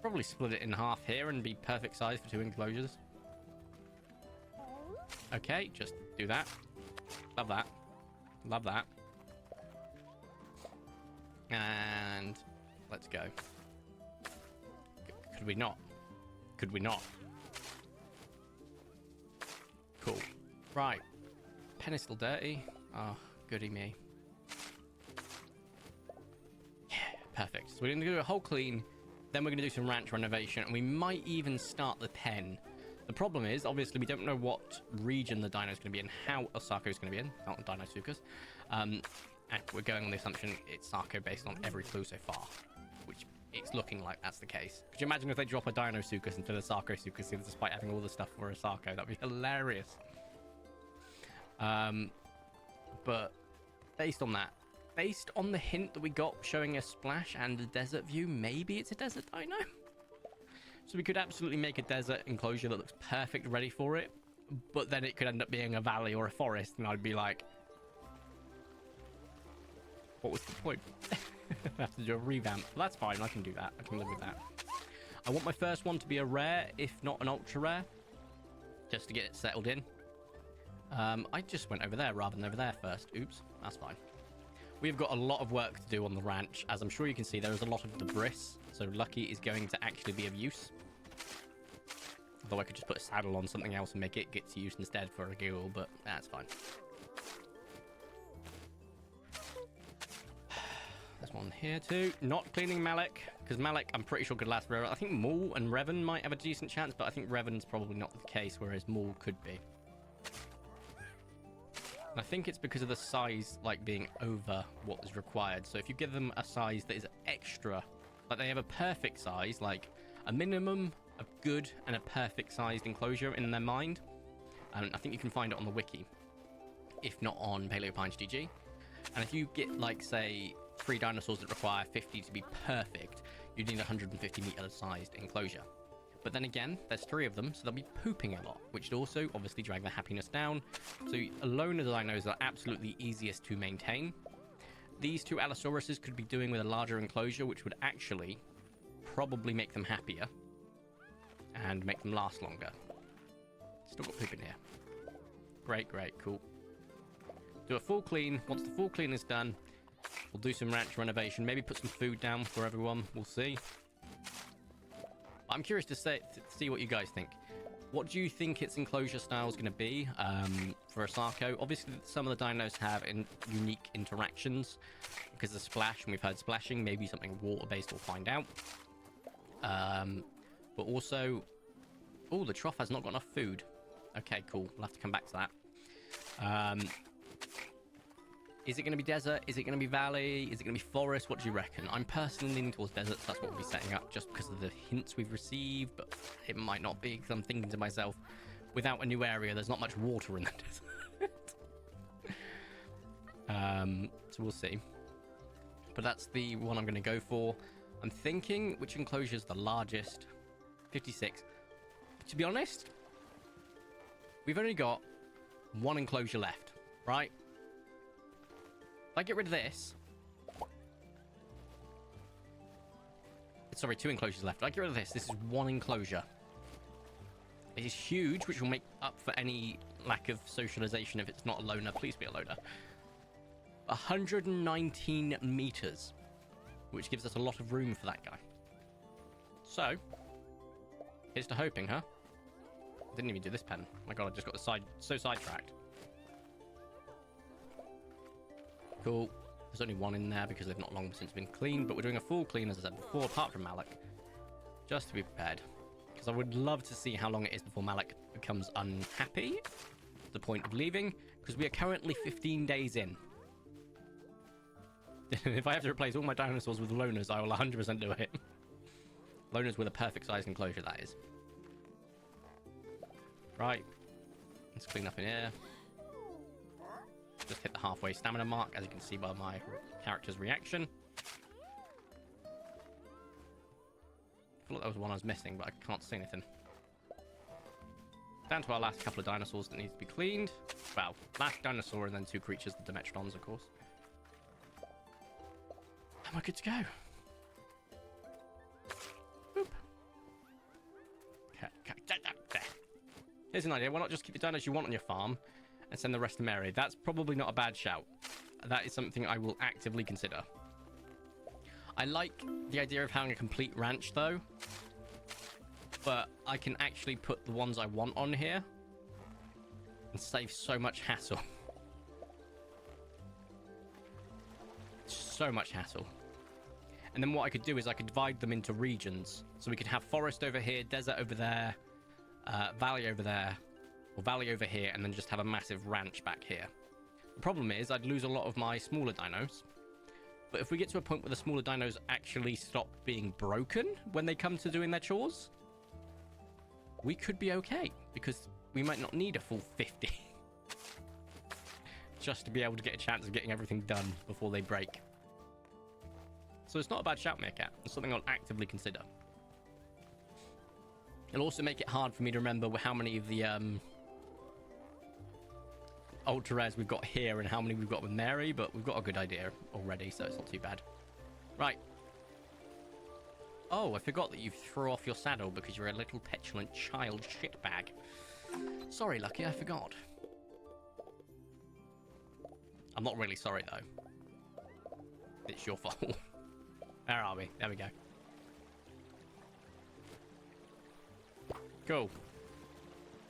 Probably split it in half here and be perfect size for 2 enclosures. Okay, just do that. Love that. Love that. And let's go. Could we not? Could we not? Cool. Right. Pen is still dirty. Oh, goody me. Yeah, perfect. So we're going to do a whole clean. Then we're going to do some ranch renovation. And we might even start the pen. The problem is, obviously, we don't know what region the dino is going to be in, how Osako is going to be in. Not Dino Sukas. And we're going on the assumption it's Sarko based on every clue so far, which it's looking like that's the case. Could you imagine if they drop a Dino Sukas into the Sarko Sukas despite having all the stuff for a Sarko? That'd be hilarious. But based on that, based on the hint that we got showing a splash and a desert view, maybe it's a desert dino. So we could absolutely make a desert enclosure that looks perfect, ready for it, but then it could end up being a valley or a forest, and I'd be like, what was the point? I have to do a revamp. That's fine. I can do that. I can live with that. I want my first one to be a rare, if not an ultra rare, just to get it settled in. I just went over there rather than over there first. Oops. That's fine. We've got a lot of work to do on the ranch. As I'm sure you can see, there is a lot of debris. So Lucky is going to actually be of use. Although I could just put a saddle on something else and make it get to use instead for a ghoul, but that's fine. There's one here too. Not cleaning Malik, because Malik I'm pretty sure could last forever. I think Maul and Revan might have a decent chance, but I think Revan's probably not the case, whereas Maul could be. And I think it's because of the size like being over what is required. So if you give them a size that is extra, like they have a perfect size, like a minimum, a good, and a perfect sized enclosure in their mind. And I think you can find it on the wiki, if not on PALEO PINES GG. And if you get like say 3 dinosaurs that require 50 to be perfect, you need a 150 meter sized enclosure. But then again, there's 3 of them, so they'll be pooping a lot, which would also obviously drag their happiness down. So alone, the dinos are absolutely easiest to maintain. These 2 Allosauruses could be doing with a larger enclosure, which would actually probably make them happier and make them last longer. Still got poop in here. Great, great, cool. Do a full clean. Once the full clean is done, we'll do some ranch renovation. Maybe put some food down for everyone. We'll see. I'm curious to see what you guys think. What do you think its enclosure style is going to be for a Sarko? Obviously, some of the dinos have unique interactions because of splash, and we've heard splashing. Maybe something water-based, we'll find out. But also... Oh, the trough has not got enough food. Okay, cool. We'll have to come back to that. Is it going to be desert? Is it going to be valley? Is it going to be forest? What do you reckon? I'm personally leaning towards desert, so that's what we'll be setting up just because of the hints we've received, but it might not be because I'm thinking to myself, without a new area, there's not much water in the desert. So we'll see. But that's the one I'm going to go for. I'm thinking which enclosure is the largest. 56. To be honest, we've only got 1 enclosure left, right? If I get rid of this... Sorry, 2 enclosures left. If I get rid of this, this is 1 enclosure. It is huge, which will make up for any lack of socialization if it's not a loner. Please be a loner. 119 meters, which gives us a lot of room for that guy. So, here's to hoping, huh? didn't even do this pen. My god, I just got so sidetracked. Cool. There's only one in there because they've not long since been cleaned, but we're doing a full clean, as I said before, apart from Malik. Just to be prepared. Because I would love to see how long it is before Malik becomes unhappy. To the point of leaving. Because we are currently 15 days in. If I have to replace all my dinosaurs with loners, I will 100% do it. Loners with a perfect size enclosure, that is. Right. Let's clean up in here. Just hit the halfway stamina mark, as you can see by my character's reaction. I feel like that was one I was missing, but I can't see anything. Down to our last couple of dinosaurs that need to be cleaned. Well, last dinosaur and then 2 creatures, the Dimetrodons, of course. And we're good to go. Boop. There. Here's an idea. Why not just keep the dinos you want on your farm and send the rest to Mary? That's probably not a bad shout. That is something I will actively consider. I like the idea of having a complete ranch, though. But I can actually put the ones I want on here and save so much hassle. So much hassle. And then what I could do is I could divide them into regions. So we could have forest over here, desert over there, valley over there, or valley over here, and then just have a massive ranch back here. The problem is I'd lose a lot of my smaller dinos. But if we get to a point where the smaller dinos actually stop being broken when they come to doing their chores, we could be okay, because we might not need a full 50 just to be able to get a chance of getting everything done before they break. So it's not a bad shout, Meerkat. It's something I'll actively consider. It'll also make it hard for me to remember how many of the ultra rares we've got here and how many we've got with Mary, but we've got a good idea already, so it's not too bad. Right. Oh, I forgot that you threw off your saddle because you're a little petulant child shitbag. Sorry, Lucky, I forgot. I'm not really sorry, though. It's your fault. Where are we? There we go. Cool.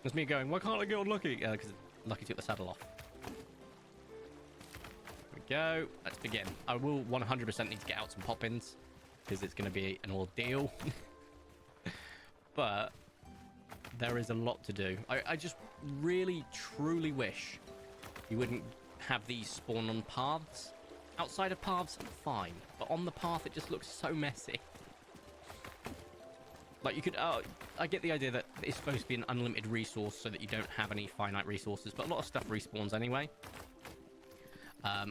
There's me going, why can't I get on Lucky? Because Lucky took the saddle off. There we go. Let's begin. I will 100% need to get out some pop-ins, because it's going to be an ordeal. But there is a lot to do. I just really, truly wish you wouldn't have these spawn on paths. Outside of paths, fine. But on the path, it just looks so messy. Like, you could... I get the idea that it's supposed to be an unlimited resource so that you don't have any finite resources, but a lot of stuff respawns anyway.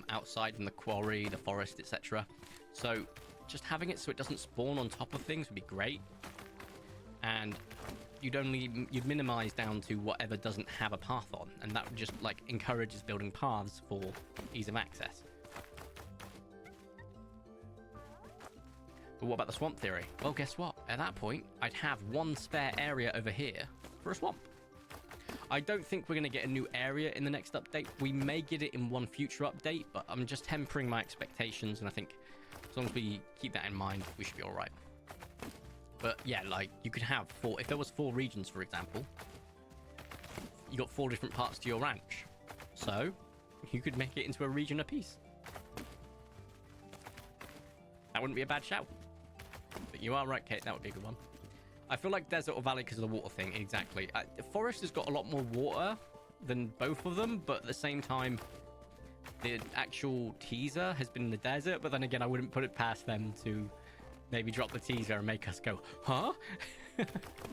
Outside in the quarry, the forest, etc. So, just having it so it doesn't spawn on top of things would be great. And you'd minimize down to whatever doesn't have a path on, and that just, like, encourages building paths for ease of access. But what about the swamp theory? Well, guess what? At that point, I'd have one spare area over here for a swamp. I don't think we're going to get a new area in the next update. We may get it in one future update, but I'm just tempering my expectations, and I think as long as we keep that in mind, we should be all right. But yeah, like, you could have 4... If there was 4 regions, for example, you got 4 different parts to your ranch. So, you could make it into a region apiece. That wouldn't be a bad shout. But you are right, Kate, that would be a good one. I feel like desert or valley because of the water thing, exactly. The forest has got a lot more water than both of them, but at the same time, the actual teaser has been in the desert, but then again, I wouldn't put it past them to maybe drop the teaser and make us go, huh?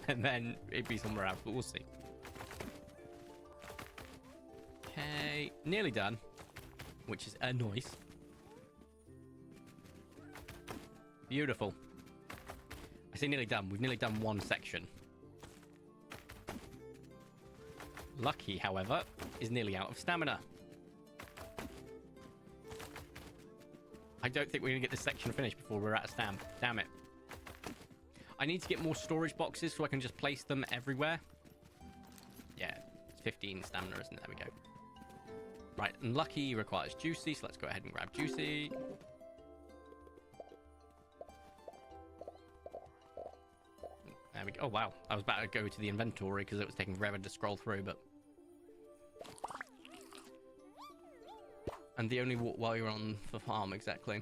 And then it'd be somewhere else, but we'll see. Okay, nearly done, which is a noise. Beautiful. I say nearly done. We've nearly done one section. Lucky, however, is nearly out of stamina. I don't think we're going to get this section finished before we're out of stam. Damn it. I need to get more storage boxes so I can just place them everywhere. Yeah, it's 15 stamina, isn't it? There we go. Right, and Lucky requires Juicy, so let's go ahead and grab Juicy. There There we go. Oh, wow. I was about to go to the inventory because it was taking forever to scroll through, but... And the only walk while you're on the farm, exactly.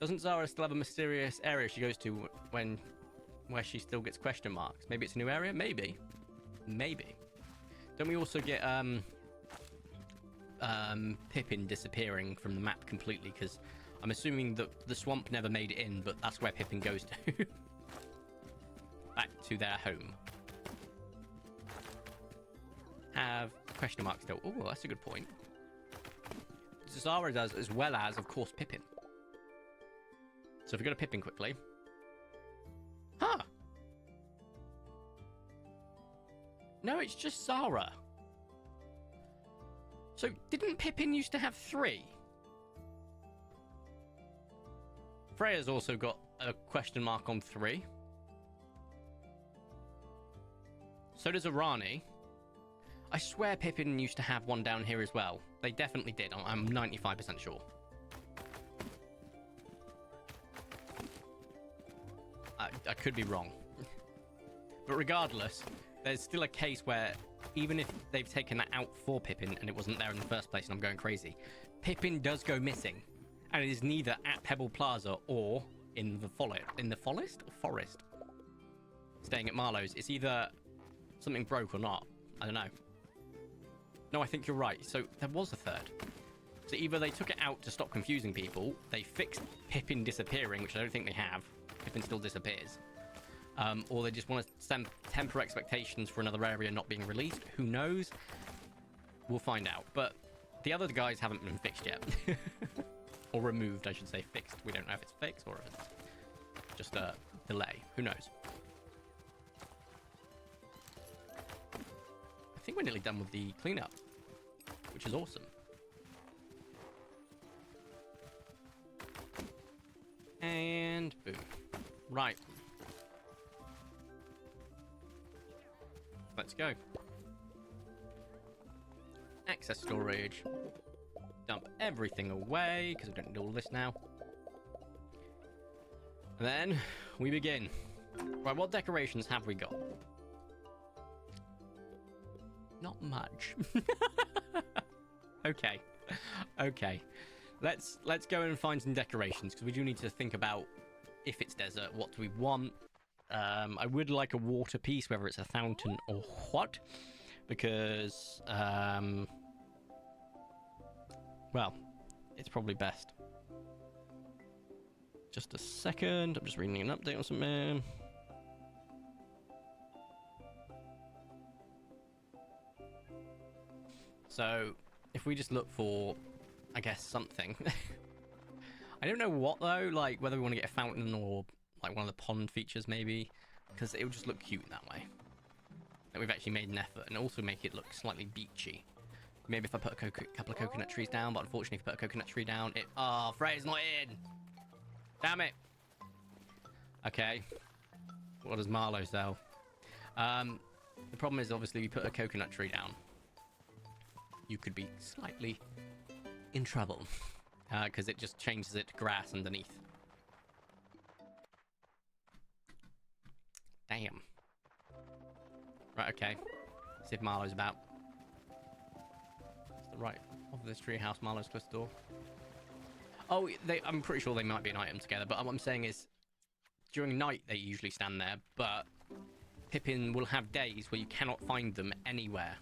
Doesn't Zara still have a mysterious area she goes to where she still gets question marks? Maybe it's a new area? Maybe. Maybe. Don't we also get Pippin disappearing from the map completely? Because I'm assuming that the swamp never made it in, but that's where Pippin goes to. Back to their home. Have question mark still. Oh, that's a good point. Zara does, as well as, of course, Pippin. So if we go to Pippin quickly. Huh. No, it's just Zara. So didn't Pippin used to have 3? Freya's also got a question mark on 3. So does Arani. I swear Pippin used to have one down here as well. They definitely did. I'm 95% sure. I could be wrong. But regardless, there's still a case where even if they've taken that out for Pippin and it wasn't there in the first place and I'm going crazy, Pippin does go missing. And it is neither at Pebble Plaza or in the forest? Staying at Marlowe's. It's either something broke or not. I don't know. No, I think you're right. So there was a third. So either they took it out to stop confusing people, they fixed Pippin disappearing, which I don't think they have. Pippin still disappears. Or they just want to temper expectations for another area not being released. Who knows? We'll find out. But the other guys haven't been fixed yet. Or removed, I should say. Fixed. We don't know if it's fixed or if it's just a delay. Who knows? I think we're nearly done with the cleanup, which is awesome. And boom. Right. Let's go. Access storage. Dump everything away, because we don't need all this now. And then we begin. Right, what decorations have we got? Not much. Okay. Okay. Let's go and find some decorations, because we do need to think about if it's desert, what do we want? I would like a water piece, whether it's a fountain or what, because well, it's probably best. Just a second, I'm just reading an update on something. So if we just look for, I guess, something. I don't know what though, like whether we want to get a fountain or like one of the pond features maybe, because it would just look cute that way. That we've actually made an effort and also make it look slightly beachy. Maybe if I put a couple of coconut trees down, but unfortunately if I put a coconut tree down, it... Oh, Freya's not in! Damn it! Okay. What does Marlowe sell? The problem is obviously we put a coconut tree down. You could be slightly in trouble. Because it just changes it to grass underneath. Damn. Right, okay. See if Marlowe's about. It's the right of this treehouse. Marlowe's close the door. Oh, I'm pretty sure they might be an item together, but what I'm saying is during night they usually stand there, but Pippin will have days where you cannot find them anywhere,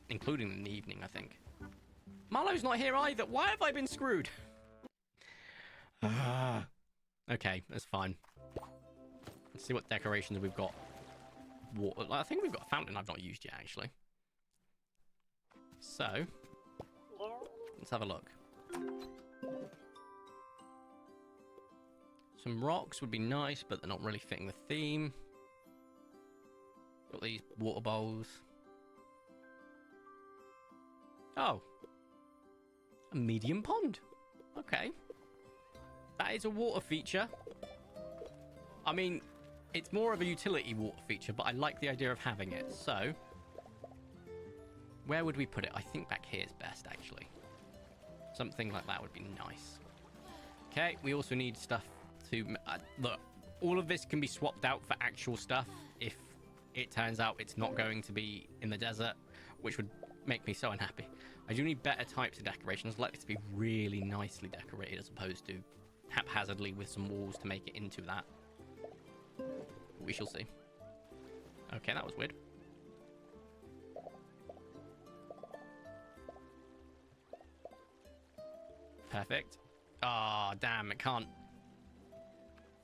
including in the evening, I think. Marlowe's not here either. Why have I been screwed? Okay, that's fine. Let's see what decorations we've got. Water. I think we've got a fountain I've not used yet, actually. So, let's have a look. Some rocks would be nice, but they're not really fitting the theme. Got these water bowls. Oh. A medium pond. Okay. That is a water feature. I mean, it's more of a utility water feature, but I like the idea of having it. So, where would we put it? I think back here is best, actually. Something like that would be nice. Okay, we also need stuff to... look, all of this can be swapped out for actual stuff if it turns out it's not going to be in the desert, which would make me so unhappy. I do need better types of decorations. I'd like it to be really nicely decorated as opposed to haphazardly with some walls to make it into that. We shall see. Okay, that was weird. Perfect. Oh, damn, it can't.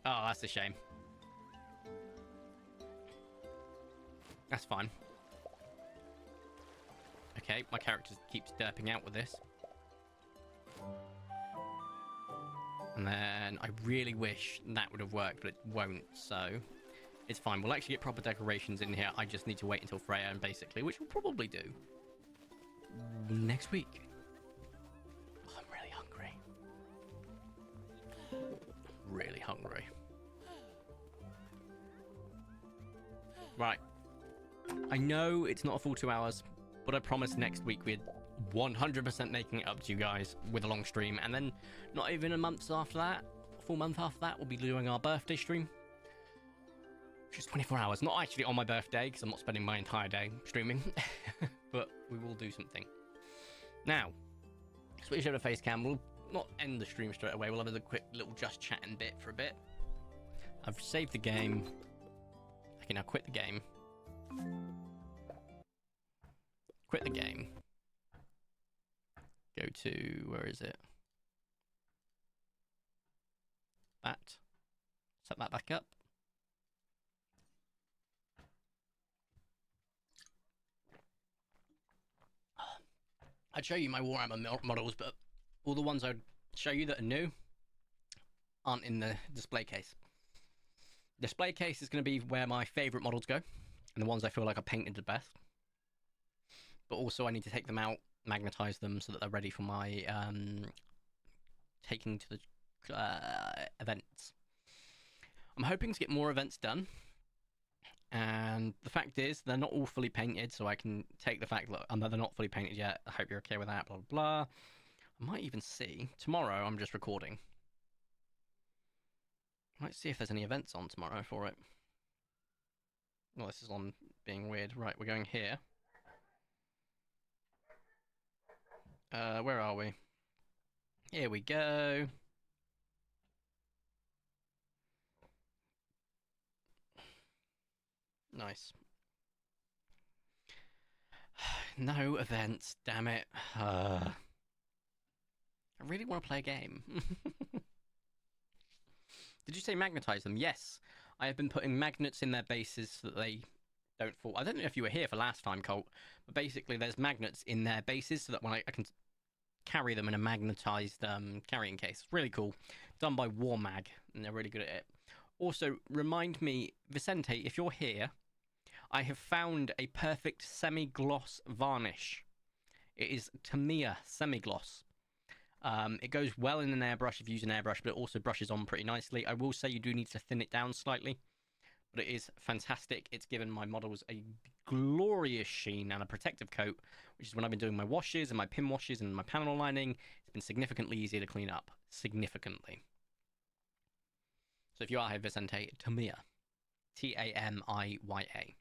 Oh, that's a shame. That's fine. Okay, my character keeps derping out with this. And then I really wish that would have worked, but it won't, so it's fine. We'll actually get proper decorations in here. I just need to wait until Freya, and basically, which we'll probably do next week. Oh, I'm really hungry. Really hungry. Right. I know it's not a full 2 hours, but I promise next week we're 100% making it up to you guys with a long stream. And then not even a month after that, a full month after that, we'll be doing our birthday stream. Which is 24 hours. Not actually on my birthday, because I'm not spending my entire day streaming. But we will do something. Now, switch over to face cam. We'll not end the stream straight away. We'll have a quick little just chatting bit for a bit. I've saved the game. Okay, now quit the game. Quit the game. Go to, where is it? That. Set that back up. I'd show you my Warhammer models, but all the ones I'd show you that are new aren't in the display case. Display case is going to be where my favourite models go, and the ones I feel like are painted the best. But also I need to take them out, magnetize them so that they're ready for my taking to the events. I'm hoping to get more events done, and the fact is they're not all fully painted, so I can take the fact that they're not fully painted yet. I hope you're okay with that, blah blah blah. I might even see tomorrow. I'm just recording. Might see if there's any events on tomorrow for it. Well, this is on being weird. Right, we're going here. Where are we? Here we go. Nice. No events, damn it. I really want to play a game. Did you say magnetize them? Yes. I have been putting magnets in their bases so that they don't fall. I don't know if you were here for last time, Colt, but basically there's magnets in their bases so that when I can carry them in a magnetized carrying case. It's really cool. Done by Warmag, and they're really good at it. Also, remind me, Vicente, if you're here, I have found a perfect semi-gloss varnish. It is Tamiya semi-gloss. It goes well in an airbrush if you use an airbrush, but it also brushes on pretty nicely. I will say you do need to thin it down slightly, but it is fantastic. It's given my models a glorious sheen and a protective coat, which is when I've been doing my washes and my pin washes and my panel lining. It's been significantly easier to clean up. Significantly. So if you are here, Vicente, Tamiya. Tamiya.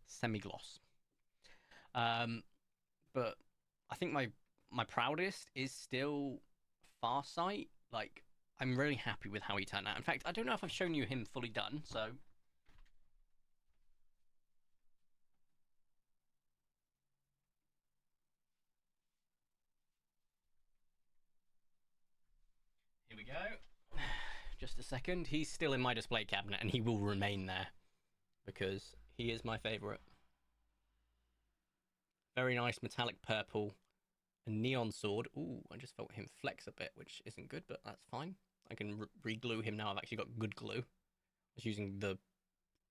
Semi-gloss. But I think my proudest is still Farsight. Like, I'm really happy with how he turned out. In fact, I don't know if I've shown you him fully done, so here we go. Just a second. He's still in my display cabinet, and he will remain there because he is my favorite. Very nice metallic purple. A neon sword. Ooh, I just felt him flex a bit, which isn't good, but that's fine. I can re-glue him now. I've actually got good glue. I was using the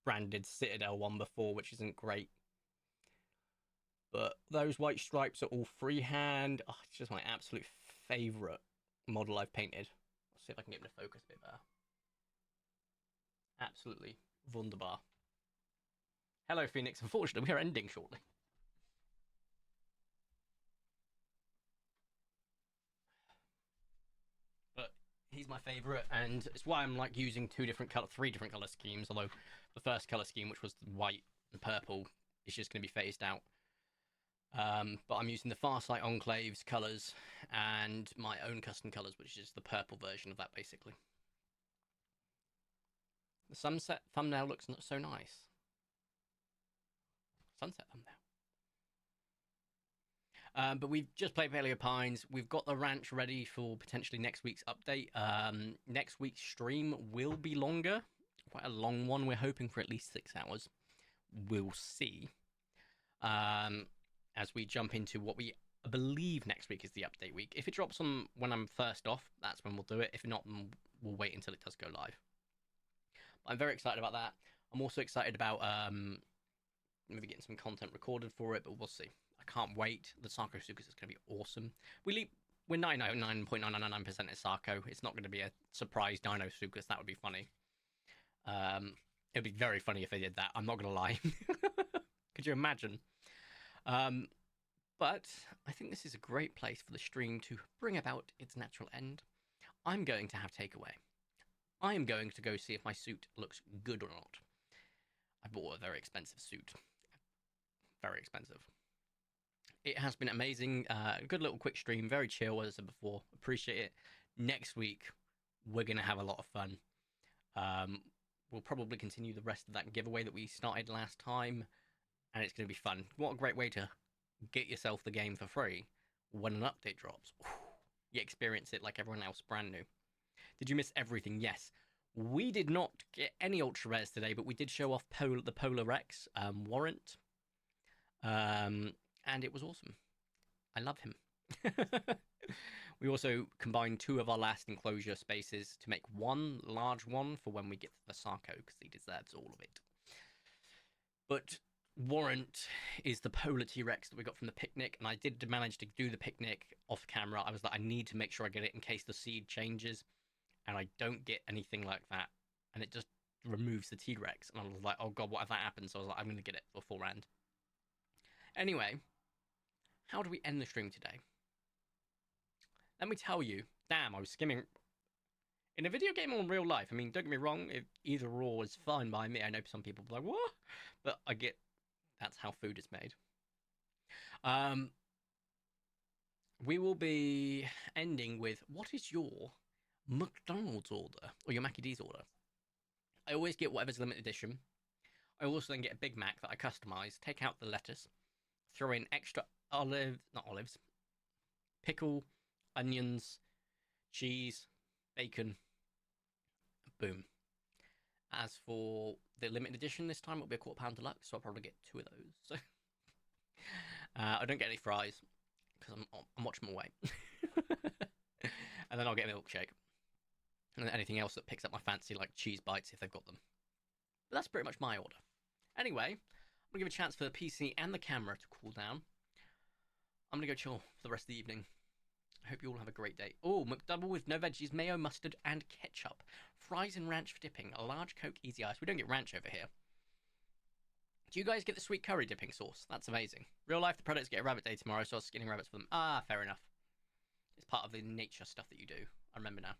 branded Citadel one before, which isn't great. But those white stripes are all freehand. Oh, it's just my absolute favourite model I've painted. Let's see if I can get him to focus a bit better. Absolutely wunderbar. Hello, Phoenix. Unfortunately, we are ending shortly. He's my favourite, and it's why I'm like using three different colour schemes. Although the first colour scheme, which was white and purple, is just going to be phased out. But I'm using the Farsight Enclave's colours and my own custom colours, which is the purple version of that, basically. The sunset thumbnail looks not so nice. Sunset thumbnail. But we've just played Paleo Pines. We've got the ranch ready for potentially next week's update. Next week's stream will be longer. Quite a long one. We're hoping for at least 6 hours. We'll see. As we jump into what we believe next week is the update week. If it drops on when I'm first off, that's when we'll do it. If not, we'll wait until it does go live. I'm very excited about that. I'm also excited about maybe getting some content recorded for it, but we'll see. I can't wait. The Sarko Sukas is going to be awesome. We're 99.999% is Sarko. It's not going to be a surprise Dino Sukas. That would be funny. It'd be very funny if they did that. I'm not going to lie. Could you imagine? But I think this is a great place for the stream to bring about its natural end. I'm going to have takeaway. I am going to go see if my suit looks good or not. I bought a very expensive suit. Very expensive. It has been amazing. Good little quick stream. Very chill, as I said before. Appreciate it. Next week, we're going to have a lot of fun. We'll probably continue the rest of that giveaway that we started last time. And it's going to be fun. What a great way to get yourself the game for free when an update drops. You experience it like everyone else, brand new. Did you miss everything? Yes. We did not get any ultra rares today, but we did show off the Polar Rex warrant. And it was awesome. I love him. We also combined 2 of our last enclosure spaces to make one large one for when we get to the Sarko, because he deserves all of it. But warrant is the Polar T-Rex that we got from the picnic, and I did manage to do the picnic off camera. I was like, I need to make sure I get it in case the seed changes, and I don't get anything like that, and it just removes the T-Rex, and I was like, oh god, what if that happens? So I was like, I'm going to get it beforehand. Anyway, how do we end the stream today? Let me tell you, damn, I was skimming. In a video game or in real life, I mean, don't get me wrong, if either or is fine by me. I know some people are like, what? But I get that's how food is made. We will be ending with, what is your McDonald's order? Or your Mackie D's order? I always get whatever's limited edition. I also then get a Big Mac that I customize, take out the lettuce, throw in extra pickle, onions, cheese, bacon, boom. As for the limited edition this time, it'll be a £1/4 deluxe, so I'll probably get 2 of those. So I don't get any fries because I'm watching my weight. And then I'll get a milkshake. And then anything else that picks up my fancy, like cheese bites if they've got them. But that's pretty much my order. Anyway, I'm going to give a chance for the PC and the camera to cool down. I'm going to go chill for the rest of the evening. I hope you all have a great day. Oh, McDouble with no veggies, mayo, mustard, and ketchup. Fries and ranch for dipping. A large Coke, easy ice. We don't get ranch over here. Do you guys get the sweet curry dipping sauce? That's amazing. Real life, the Predators get a rabbit day tomorrow, so I was skinning rabbits for them. Ah, fair enough. It's part of the nature stuff that you do. I remember now.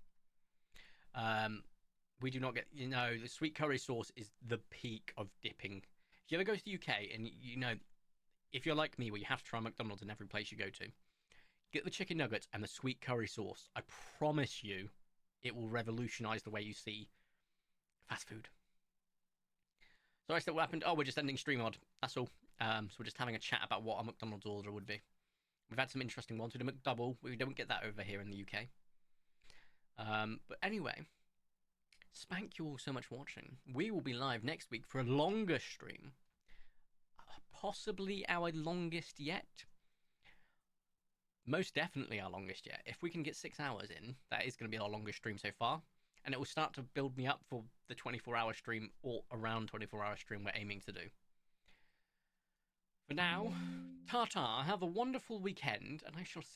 We do not get, the sweet curry sauce is the peak of dipping. If you ever go to the UK and, if you're like me, where you have to try McDonald's in every place you go to, get the chicken nuggets and the sweet curry sauce. I promise you, it will revolutionize the way you see fast food. So I said, what happened? Oh, we're just ending stream mod. That's all. So we're just having a chat about what a McDonald's order would be. We've had some interesting ones. We did a McDouble. We don't get that over here in the UK. But anyway, thank you all so much for watching. We will be live next week for a longer stream. Possibly our longest yet. Most definitely our longest yet. If we can get 6 hours in, that is going to be our longest stream so far. And it will start to build me up for the 24-hour stream, or around 24-hour stream we're aiming to do. For now, ta-ta, have a wonderful weekend, and I shall